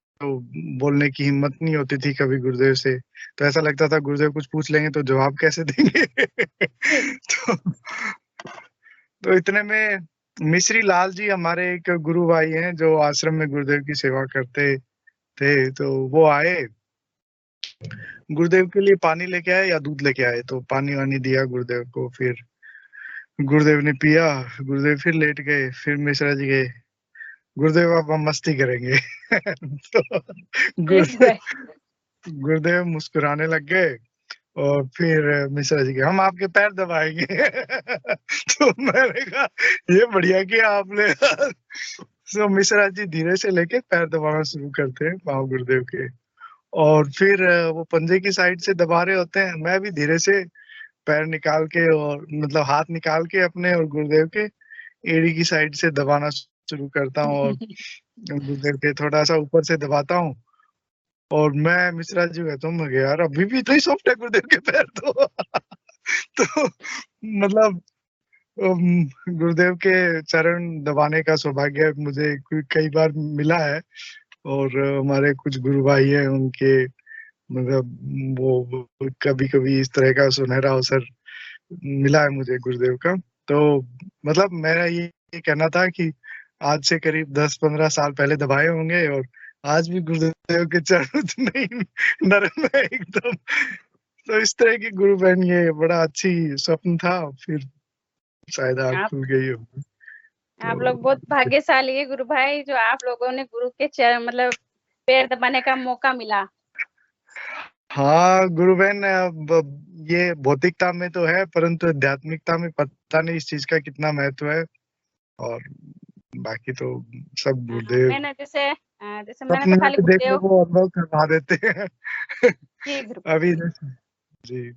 बोलने की हिम्मत नहीं होती थी कभी गुरुदेव से। तो ऐसा लगता था गुरुदेव कुछ पूछ लेंगे तो जवाब कैसे देंगे। तो इतने में मिश्री लाल जी हमारे एक गुरु भाई हैं जो आश्रम में गुरुदेव की सेवा करते थे, तो वो आए, गुरुदेव के लिए पानी लेके आए या दूध लेके आए, तो पानी वानी दिया गुरुदेव को। फिर गुरुदेव ने पिया, गुरुदेव फिर लेट गए, फिर मिश्रा जी गए गुरुदेव अब हम मस्ती करेंगे। तो गुरुदेव मुस्कुराने लग गए और फिर मिश्रा जी के हम आपके पैर दबाएंगे। तो मैंने कहा ये बढ़िया किया आपने। तो मिश्रा जी धीरे से लेके पैर दबाना शुरू करते हैं पाँव गुरुदेव के, और फिर वो पंजे की साइड से दबा रहे होते हैं, मैं भी धीरे से पैर निकाल के और मतलब हाथ निकाल के अपने और गुरुदेव के एड़ी की साइड से दबाना शुरू करता हूँ और गुरुदेव के थोड़ा सा ऊपर से दबाता हूँ। और मैं मिश्रा जी कहता हूँ यार अभी भी इतना ही सॉफ्ट है गुरुदेव के पैर तो मतलब गुरुदेव के चरण दबाने का सौभाग्य मुझे कई बार मिला है, और हमारे कुछ गुरु भाई हैं उनके मतलब वो कभी कभी इस तरह का सुनहरा अवसर मिला है मुझे गुरुदेव का। तो मतलब मेरा ये कहना था कि आज से करीब 10-15 साल पहले दबाए होंगे, और आज भी गुरुदेव के चरण उतने ही नरम है एकदम। तो इस तरह की गुरु बहन ये बड़ा अच्छी स्वप्न था, फिर शायद आँख खुल गई होगी। आप लोग बहुत भाग्यशाली है गुरु भाई, जो आप लोगों ने गुरु के चरण मतलब पैर दबाने का मौका मिला। हाँ गुरु बहन, ये भौतिकता में तो है परंतु आध्यात्मिकता में पता नहीं इस चीज का कितना महत्व है, और बाकी तो सब गुरुदेव मैंने जैसे मैंने तो खाली गुरुदेव वो अनुभव करवा देते हैं। जी गुरु अभी जी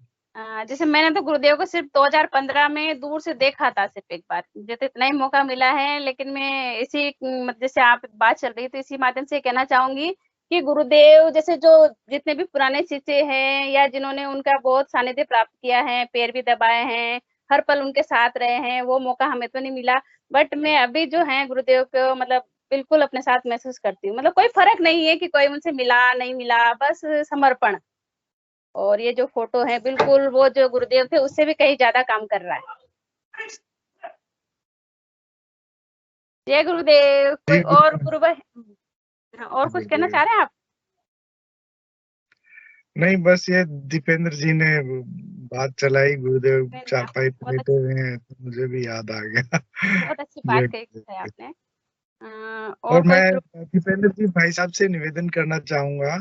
जैसे मैंने तो गुरुदेव को सिर्फ 2015 में दूर से देखा था, सिर्फ एक बार, जैसे इतना ही मौका मिला है। लेकिन मैं इसी जैसे आप बात चल रही तो इसी माध्यम से कहना चाहूंगी कि गुरुदेव जैसे जो जितने भी पुराने शिष्य हैं या जिन्होंने उनका बहुत सानिध्य प्राप्त किया है, पैर भी दबाए हैं, हर पल उनके साथ रहे हैं, वो मौका हमें तो नहीं मिला। बट मैं अभी जो है गुरुदेव को मतलब बिल्कुल अपने साथ महसूस करती हूँ। मतलब कोई फर्क नहीं है कि कोई उनसे मिला नहीं मिला, बस समर्पण। और ये जो फोटो है बिल्कुल वो जो गुरुदेव थे उससे भी कहीं ज्यादा काम कर रहा है। जय गुरुदेव। कोई और गुरु भाई और कुछ कहना चाह रहे हैं आप? नहीं, बस ये दीपेंद्र जी ने बात चलाई, गुरुदेव चारपाई पे लेटे हुए हैं तो मुझे भी याद आ गया। बहुत अच्छी बात कही है आपने। और मैं दीपेंद्र जी भाई साहब से निवेदन करना चाहूंगा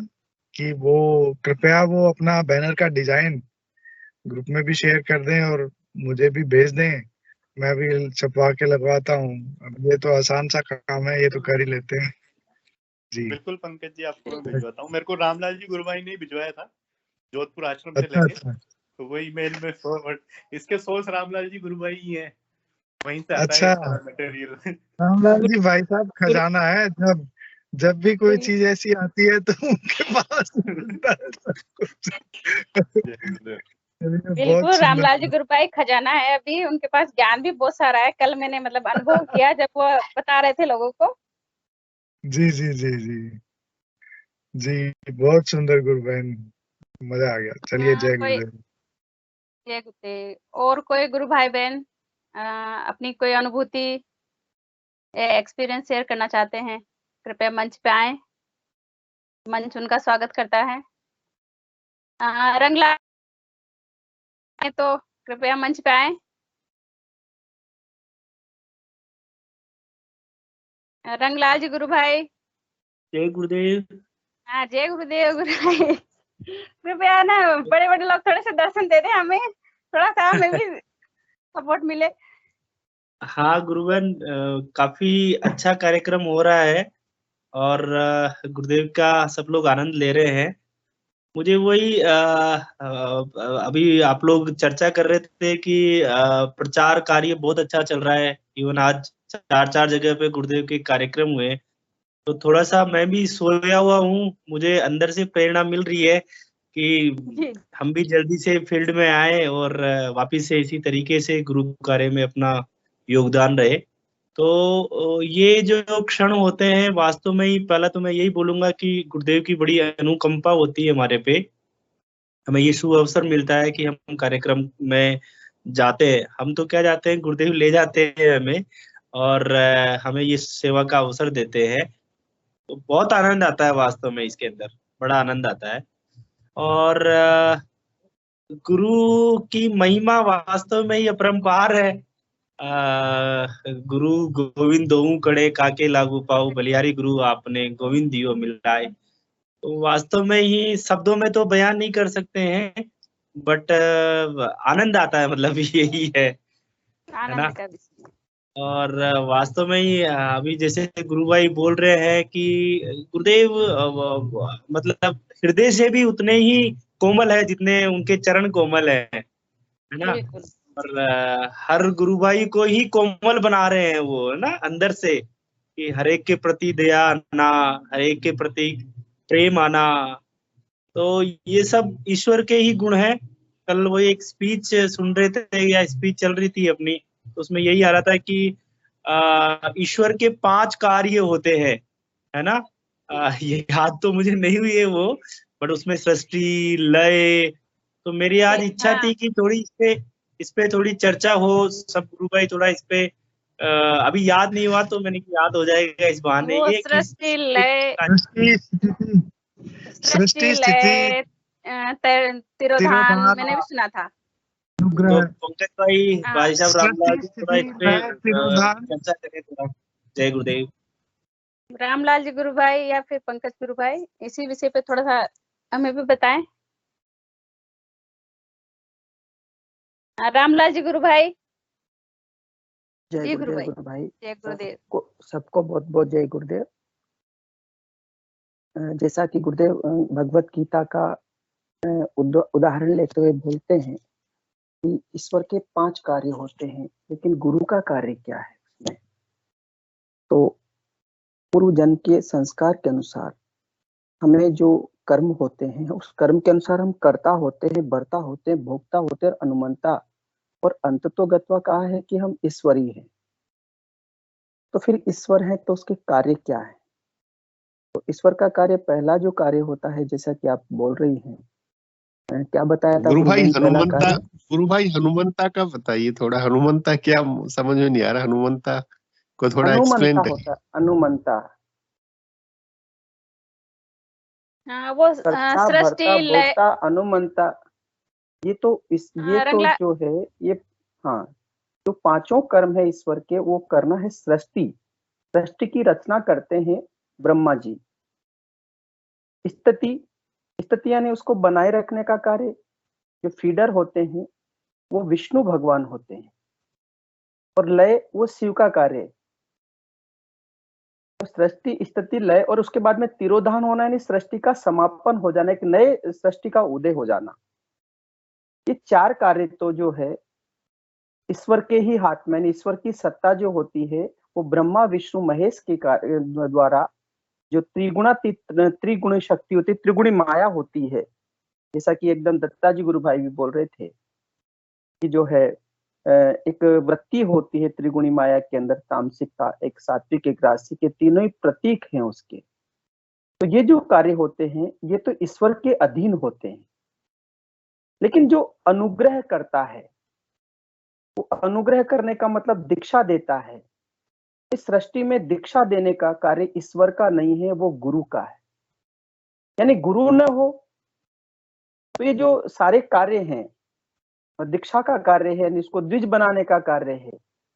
कि वो कृपया वो अपना बैनर का डिजाइन ग्रुप में भी शेयर कर दें और मुझे भी भेज दें, मैं भी छपवा के लगवाता हूँ। अब ये तो आसान सा काम है, ये तो कर ही लेते हैं। जी बिल्कुल पंकज जी, आपको मैं भिजवाता हूँ। मेरे को रामलाल जी गुरुभाई ने भिजवाया था, जोधपुर आश्रम से लेके। तो वही मेल में इसके सोर्स रामलाल जी गुरुभाई ही है, वहीं से आता है मटेरियल। रामलाल जी भाई साहब खजाना है, जब भी कोई चीज ऐसी आती है तो उनके पास मिलता है सब कुछ। बिल्कुल रामलाल जी गुरुभाई खजाना है, अभी उनके पास ज्ञान भी बहुत सारा है। कल मैंने मतलब अनुभव किया जब वो बता रहे थे लोगों को। जी जी जी जी जी, बहुत सुंदर गुरु बहन, मजा आ गया। चलिए जय गुरुदेव। जय गुरुदेव। और कोई गुरु भाई बहन अपनी कोई अनुभूति एक्सपीरियंस शेयर करना चाहते हैं, कृपया मंच पे आए, मंच उनका स्वागत करता है। रंगलाल तो कृपया मंच पे आए। रंगलाल जी गुरु भाई। जय गुरुदेव। हाँ जय गुरुदेव गुरु भाई। कृपया ना बड़े बड़े लोग थोड़े से दर्शन दे दें हमें, थोड़ा सा हमें भी सपोर्ट मिले। हाँ गुरुवन, काफी अच्छा कार्यक्रम हो रहा है और गुरुदेव का सब लोग आनंद ले रहे हैं। मुझे वही अभी आप लोग चर्चा कर रहे थे कि प्रचार कार्य बहुत अच्छा चल रहा है। इवन आज 4 जगह पे गुरुदेव के कार्यक्रम हुए, तो थोड़ा सा मैं भी सोया हुआ हूँ। मुझे अंदर से प्रेरणा मिल रही है कि हम भी जल्दी से फील्ड में आए और वापिस से इसी तरीके से गुरु कार्य में अपना योगदान रहे। तो ये जो क्षण होते हैं वास्तव में ही, पहला तो मैं यही बोलूंगा कि गुरुदेव की बड़ी अनुकंपा होती है हमारे पे। हमें ये शुभ अवसर मिलता है कि हम कार्यक्रम में जाते हैं। हम तो क्या जाते हैं, गुरुदेव ले जाते हैं हमें और हमें ये सेवा का अवसर देते हैं। तो बहुत आनंद आता है वास्तव में, इसके अंदर बड़ा आनंद आता है। और गुरु की महिमा वास्तव में ही अपरंपार है। गुरु गोविंद दोऊ कड़े काके लागू पाऊ, बलिहारी गुरु आपने गोविंद दियो मिलाए। तो वास्तव में ही शब्दों में तो बयान नहीं कर सकते हैं, बट आनंद आता है, मतलब यही है ना। आनंद का विषय। और वास्तव में ही अभी जैसे गुरु भाई बोल रहे हैं कि गुरुदेव मतलब हृदय से भी उतने ही कोमल है जितने उनके चरण कोमल है ना। बिल्कुल। और हर गुरु भाई को ही कोमल बना रहे हैं वो, है ना, अंदर से, कि हर एक के प्रति दया आना, हर एक के प्रति प्रेम आना। तो ये सब ईश्वर के ही गुण हैं। कल वो एक स्पीच सुन रहे थे या स्पीच चल रही थी अपनी, तो उसमें यही आ रहा था कि ईश्वर के 5 कार्य होते हैं, है ना। ये याद तो मुझे नहीं हुई है वो, बट उसमें सृष्टि, लय। तो मेरी आज इच्छा थी कि थोड़ी इस पे थोड़ी चर्चा हो, सब गुरु भाई थोड़ा इस पे अभी याद नहीं हुआ, तो मैंने कहा याद हो जाएगा इस बहाने। वो ये सृष्टि लय, सृष्टि स्थिति तिरोधान मैंने भी सुना था। तो पंकज भाई, भाई साहब रामलाल जी थोड़ा इस पे चर्चा करें थोड़ा। जय गुरुदेव। रामलाल जी गुरु भाई या फिर पंकज गुरु भाई इसी विषय पे थोड़ा सा हमें भी बताएं। रामलाल जी गुरु भाई। जय जी गुरुदेव गुरु गुरु भाई। जय गुरुदेव। सबको बहुत बहुत जय गुरुदेव। जैसा कि गुरुदेव भगवत गीता का उदाहरण लेते हुए बोलते हैं कि ईश्वर के 5 कार्य होते हैं, लेकिन गुरु का कार्य क्या है उसमें? तो पूर्व जन्म के संस्कार के अनुसार हमें जो कर्म होते हैं, उस कर्म के अनुसार हम कर्ता होते हैं, बर्ता होते हैं, भोक्ता होते हैं और अनुमंता, और अंततोगत्वा कहा है कि हम ईश्वरी हैं। तो फिर ईश्वर है तो उसके कार्य क्या है? तो ईश्वर का कार्य, पहला जो कार्य होता है, जैसा कि आप बोल रही हैं, क्या बताया था गुरु भाई? पहला हनुमंता, कार्य? गुरु भाई हनुमंता का बताइए थोड़ा। हनुमंता क्या, समझ में नहीं आ रहा। हनुमंता को थोड़ा एक्सप्लेन अनुमंता करिए। होता, अनुमंता हाँ वो कर्ता, सृष्टि भर्ता, लय। भोक्ता, अनुमंता, ये तो जो है ये, हाँ, जो 5 कर्म है ईश्वर के, वो करना है सृष्टि। सृष्टि की रचना करते हैं ब्रह्मा जी। स्थिति यानी उसको बनाए रखने का कार्य, जो फीडर होते हैं वो विष्णु भगवान होते हैं, और लय वो शिव का कार्य है। तो सृष्टि, स्थिति, लय, और उसके बाद में तिरोधान होना, यानी सृष्टि का समापन हो जाना, एक नए सृष्टि का उदय हो जाना। ये 4 कार्य तो जो है ईश्वर के ही हाथ में, ईश्वर की सत्ता जो होती है वो ब्रह्मा विष्णु महेश के द्वारा, जो त्रिगुणी शक्ति होती है, त्रिगुणी माया होती है। जैसा कि एकदम दत्ता जी गुरु भाई भी बोल रहे थे कि जो है एक वृत्ति होती है त्रिगुणी माया के अंदर, तामसिक का, एक सात्विक, एक राजसिक, के तीनों ही प्रतीक हैं उसके। तो ये जो कार्य होते हैं ये तो ईश्वर के अधीन होते हैं, लेकिन जो अनुग्रह करता है, वो अनुग्रह करने का मतलब दीक्षा देता है। इस सृष्टि में दीक्षा देने का कार्य ईश्वर का नहीं है, वो गुरु का है। यानी गुरु न हो तो ये जो सारे कार्य हैं, दीक्षा का कार्य है, इसको द्विज बनाने का कार्य है,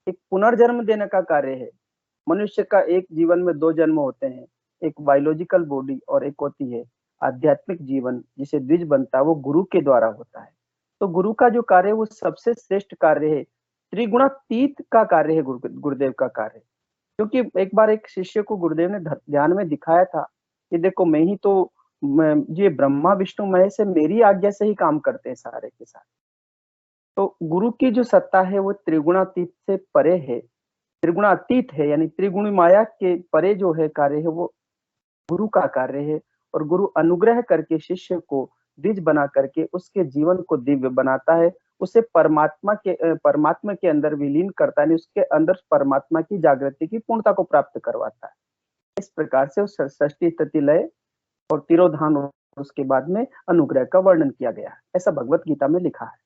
एक पुनर्जन्म देने का कार्य है। मनुष्य का एक जीवन में 2 जन्म होते हैं, एक बायोलॉजिकल बॉडी और एक होती है आध्यात्मिक जीवन, जिसे द्विज बनता है वो गुरु के द्वारा होता है। तो गुरु का जो कार्य है वो सबसे श्रेष्ठ कार्य है, त्रिगुणातीत का कार्य है गुरुदेव का कार्य। क्योंकि एक बार एक शिष्य को गुरुदेव ने ध्यान में दिखाया था कि देखो मैं ही तो, ये ब्रह्मा विष्णु महेश से मेरी आज्ञा से ही काम करते हैं सारे के सारे। तो गुरु की जो सत्ता है वो त्रिगुणातीत से परे है, त्रिगुणातीत है, यानी त्रिगुणी माया के परे जो है कार्य है वो गुरु का कार्य है। और गुरु अनुग्रह करके शिष्य को द्विज बना करके उसके जीवन को दिव्य बनाता है, उसे परमात्मा के अंदर विलीन करता है, उसके अंदर परमात्मा की जागृति की पूर्णता को प्राप्त करवाता है। इस प्रकार से उस सृष्टि, स्थिति, लय और तिरोधान, उसके बाद में अनुग्रह का वर्णन किया गया है, ऐसा भगवत गीता में लिखा है।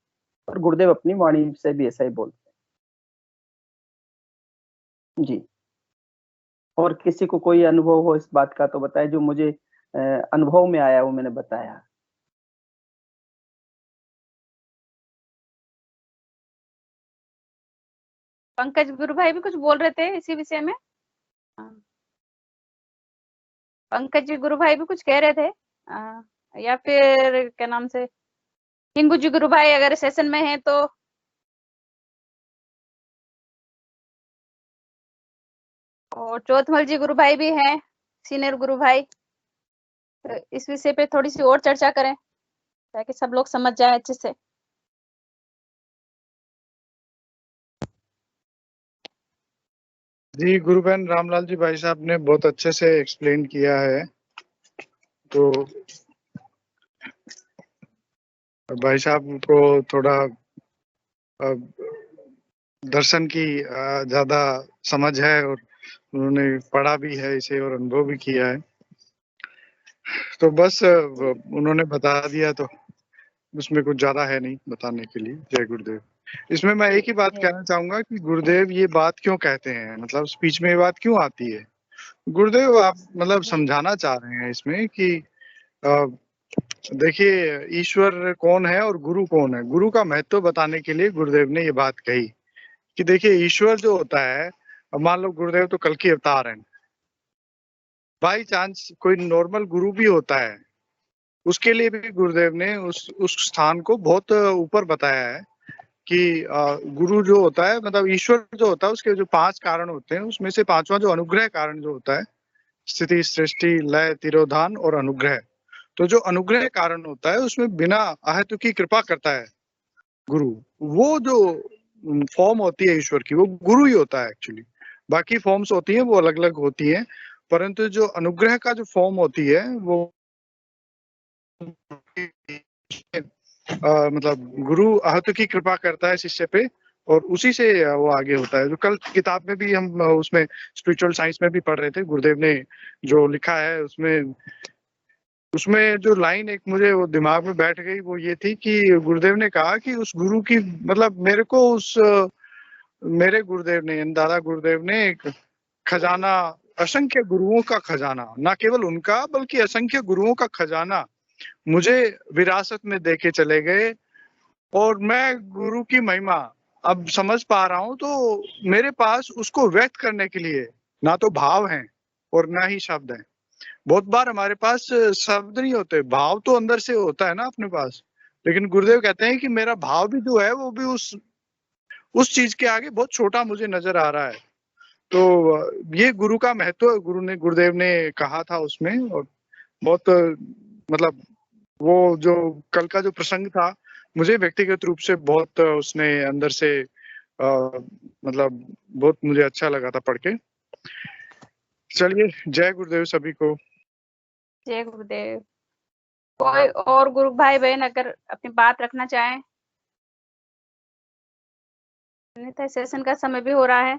और गुरुदेव अपनी वाणी से भी ऐसा ही बोलते हैं जी। और किसी को कोई अनुभव हो इस बात का तो बताए, जो मुझे अनुभव में आया वो मैंने बताया। पंकज गुरु भाई भी कुछ बोल रहे थे इसी विषय में। हाँ। पंकज जी गुरु भाई भी कुछ कह रहे थे, या फिर क्या नाम से हिंगू जी गुरु भाई अगर सेशन में है तो। और चौथमल जी गुरु भाई भी हैं, सीनियर गुरु भाई। तो इस विषय पे थोड़ी सी और चर्चा करें ताकि सब लोग समझ जाए अच्छे से। जी गुरु बहन रामलाल जी भाई साहब ने बहुत अच्छे से एक्सप्लेन किया है। तो भाई साहब को थोड़ा दर्शन की ज्यादा समझ है और उन्होंने पढ़ा भी है इसे और अनुभव भी किया है, तो बस उन्होंने बता दिया, तो उसमें कुछ ज्यादा है नहीं बताने के लिए। जय गुरुदेव। इसमें मैं एक ही बात कहना चाहूंगा कि गुरुदेव ये बात क्यों कहते हैं, मतलब स्पीच में ये बात क्यों आती है। गुरुदेव आप मतलब समझाना चाह रहे हैं इसमें कि देखिए ईश्वर कौन है और गुरु कौन है। गुरु का महत्व बताने के लिए गुरुदेव ने ये बात कही कि देखिए ईश्वर जो होता है, अब मान लो गुरुदेव तो कल की अवतार हैं, बाई चांस कोई नॉर्मल गुरु भी होता है, उसके लिए भी गुरुदेव ने उस स्थान को बहुत ऊपर बताया है कि गुरु जो होता है, मतलब ईश्वर जो होता है, उसके जो 5 कारण होते हैं उसमें से 5वां जो अनुग्रह कारण जो होता है, स्थिति सृष्टि लय तिरोधान और अनुग्रह, तो जो अनुग्रह कारण होता है उसमें बिना अहेतु की कृपा करता है गुरु। वो जो फॉर्म होती है ईश्वर की, वो गुरु ही होता है एक्चुअली। बाकी फॉर्म्स होती हैं वो अलग अलग होती हैं, परंतु जो अनुग्रह का जो फॉर्म होती है वो मतलब गुरु अहेतु की कृपा करता है शिष्य पे और उसी से वो आगे होता है। जो कल किताब में भी हम उसमें स्पिरिचुअल साइंस में भी पढ़ रहे थे, गुरुदेव ने जो लिखा है उसमें जो लाइन एक मुझे वो दिमाग में बैठ गई, वो ये थी कि गुरुदेव ने कहा कि उस गुरु की, मतलब मेरे गुरुदेव ने, दादा गुरुदेव ने एक खजाना, असंख्य गुरुओं का खजाना, ना केवल उनका बल्कि असंख्य गुरुओं का खजाना मुझे विरासत में देके चले गए और मैं गुरु की महिमा अब समझ पा रहा हूं। तो मेरे पास उसको व्यक्त करने के लिए ना तो भाव हैं और ना ही शब्द हैं। बहुत बार हमारे पास शब्द नहीं होते, भाव तो अंदर से होता है ना अपने पास, लेकिन गुरुदेव कहते हैं कि मेरा भाव भी जो है वो भी उस चीज के आगे बहुत छोटा मुझे नजर आ रहा है। तो ये गुरु का महत्व गुरुदेव ने कहा था उसमें, और बहुत मतलब वो जो कल का जो प्रसंग था मुझे व्यक्तिगत रूप से बहुत उसने अंदर से मतलब बहुत मुझे अच्छा लगा था पढ़ के। चलिए जय गुरुदेव सभी को। जय गुरुदेव। कोई और गुरु भाई बहन अगर अपनी बात रखना चाहें, अन्यथा सेशन का समय भी हो रहा है।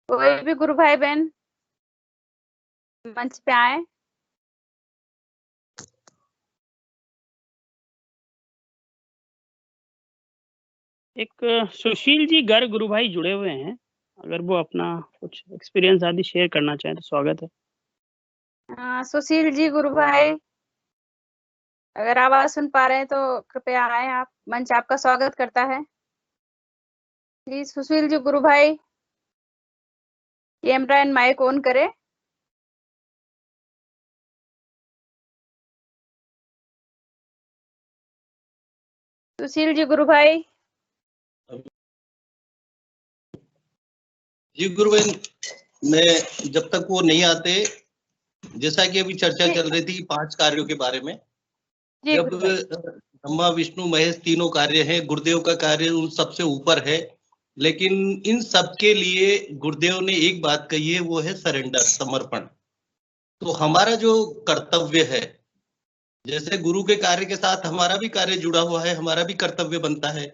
कोई भी गुरु भाई बहन मंच पे आए। एक सुशील जी गर्ग गुरु भाई जुड़े हुए हैं, अगर वो अपना कुछ एक्सपीरियंस आदि शेयर करना चाहें तो स्वागत है। सुशील जी गुरु भाई अगर आवाज सुन पा रहे हैं तो कृपया आए, आप मंच आपका स्वागत करता है। प्लीज सुशील जी गुरु भाई कैमरा एंड माइक ऑन करें। सुशील जी गुरु भाई। जी गुरु बहन, मैं जब तक वो नहीं आते, जैसा कि अभी चर्चा चल रही थी 5 कार्यों के बारे में, जब ब्रह्मा विष्णु महेश तीनों कार्य हैं, गुरुदेव का कार्य उन सबसे ऊपर है, लेकिन इन सब के लिए गुरुदेव ने एक बात कही है, वो है सरेंडर, समर्पण। तो हमारा जो कर्तव्य है, जैसे गुरु के कार्य के साथ हमारा भी कार्य जुड़ा हुआ है, हमारा भी कर्तव्य बनता है।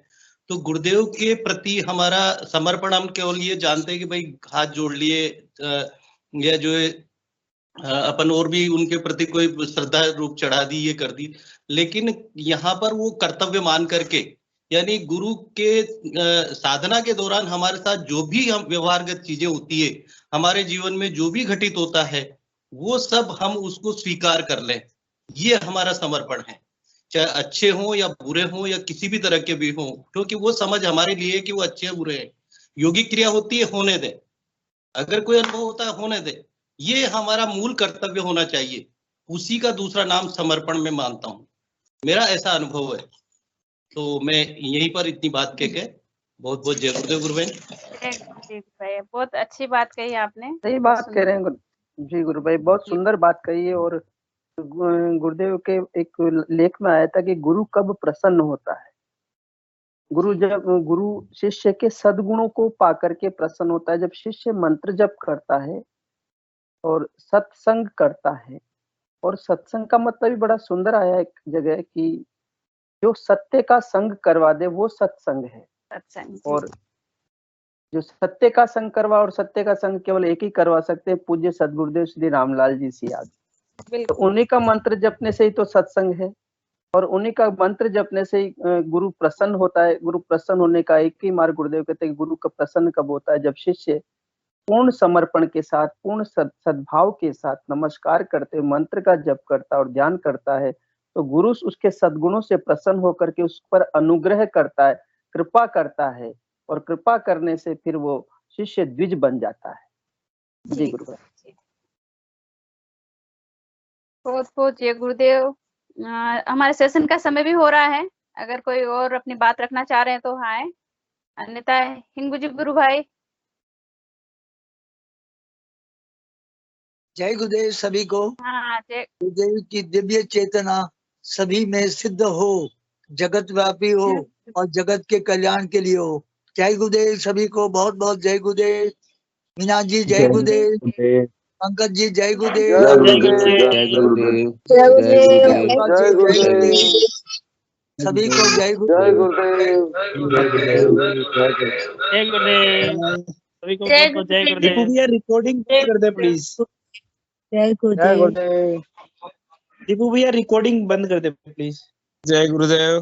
तो गुरुदेव के प्रति हमारा समर्पण, हम केवल ये जानते हैं कि भाई हाथ जोड़ लिए या जो है अपन और भी उनके प्रति कोई श्रद्धा रूप चढ़ा दी, ये कर दी, लेकिन यहाँ पर वो कर्तव्य मान करके, यानी गुरु के साधना के दौरान हमारे साथ जो भी हम व्यवहारगत चीजें होती है, हमारे जीवन में जो भी घटित होता है, वो सब हम उसको स्वीकार कर लें, ये हमारा समर्पण है। चाहे अच्छे हों या बुरे हों या किसी भी तरह के भी हों, क्योंकि वो समझ हमारे लिए कि वो अच्छे हैं बुरे हैं। योगिक क्रिया होती है होने दे, अगर कोई अनुभव होता है होने दे, ये हमारा मूल कर्तव्य होना चाहिए। उसी का दूसरा नाम समर्पण में मानता हूँ, मेरा ऐसा अनुभव है। तो मैं यहीं पर इतनी बात कह के बहुत बहुत जय गुरुदेव गुरुबहन। बहुत अच्छी बात कही आपने, सही बात कह रहे हैं जी गुरु भाई, बहुत सुंदर बात कही है। और गुरुदेव के एक लेख में आया था कि गुरु कब प्रसन्न होता है। गुरु शिष्य के सद्गुणों को पाकर के प्रसन्न होता है। जब शिष्य मंत्र जप करता है और सत्संग करता है, और सत्संग का मतलब भी बड़ा सुंदर आया एक जगह कि जो सत्य का संग करवा दे वो सत्संग है। और जो सत्य का संग करवा, और सत्य का संग केवल एक ही करवा सकते हैं, पूज्य सदगुरुदेव श्री रामलाल जी सियाद। तो उन्हीं का मंत्र जपने से ही तो सत्संग है, और उन्हीं का मंत्र जपने से ही गुरु प्रसन्न होता है। गुरु प्रसन्न होने का एक ही मार्ग गुरुदेव कहते हैं, गुरु का प्रसन्न कब होता है, जब शिष्य पूर्ण समर्पण के साथ, पूर्ण सद्भाव के साथ नमस्कार करते हुए मंत्र का जप करता है और ध्यान करता है, तो गुरु उसके सद्गुणों से प्रसन्न होकर के उस पर अनुग्रह करता है, कृपा करता है, और कृपा करने से फिर वो शिष्य द्विज बन जाता है। जी गुरु भाई, बहुत बहुत जय गुरुदेव। हमारे सेशन का समय भी हो रहा है, अगर कोई और अपनी बात रखना चाह रहे हैं तो हाँ, अन्यथा हिंगू जी गुरु भाई। जय गुरुदेव सभी को। हाँ, जय गुरुदेव की दिव्य चेतना सभी में सिद्ध हो, जगत व्यापी हो और जगत के कल्याण के लिए हो। जय गुरुदेव सभी को, बहुत बहुत जय गुरुदेव। मीना जी जय गुरुदेव, पंकज जी जय गुरुदेव, सभी को जय गुरुदेव। सभी को बहुत बहुत जय गुरुदेव। रिकॉर्डिंग कर दे प्लीज। जय गुरुदेव। दीपू भैया रिकॉर्डिंग बंद कर दे प्लीज। जय गुरुदेव।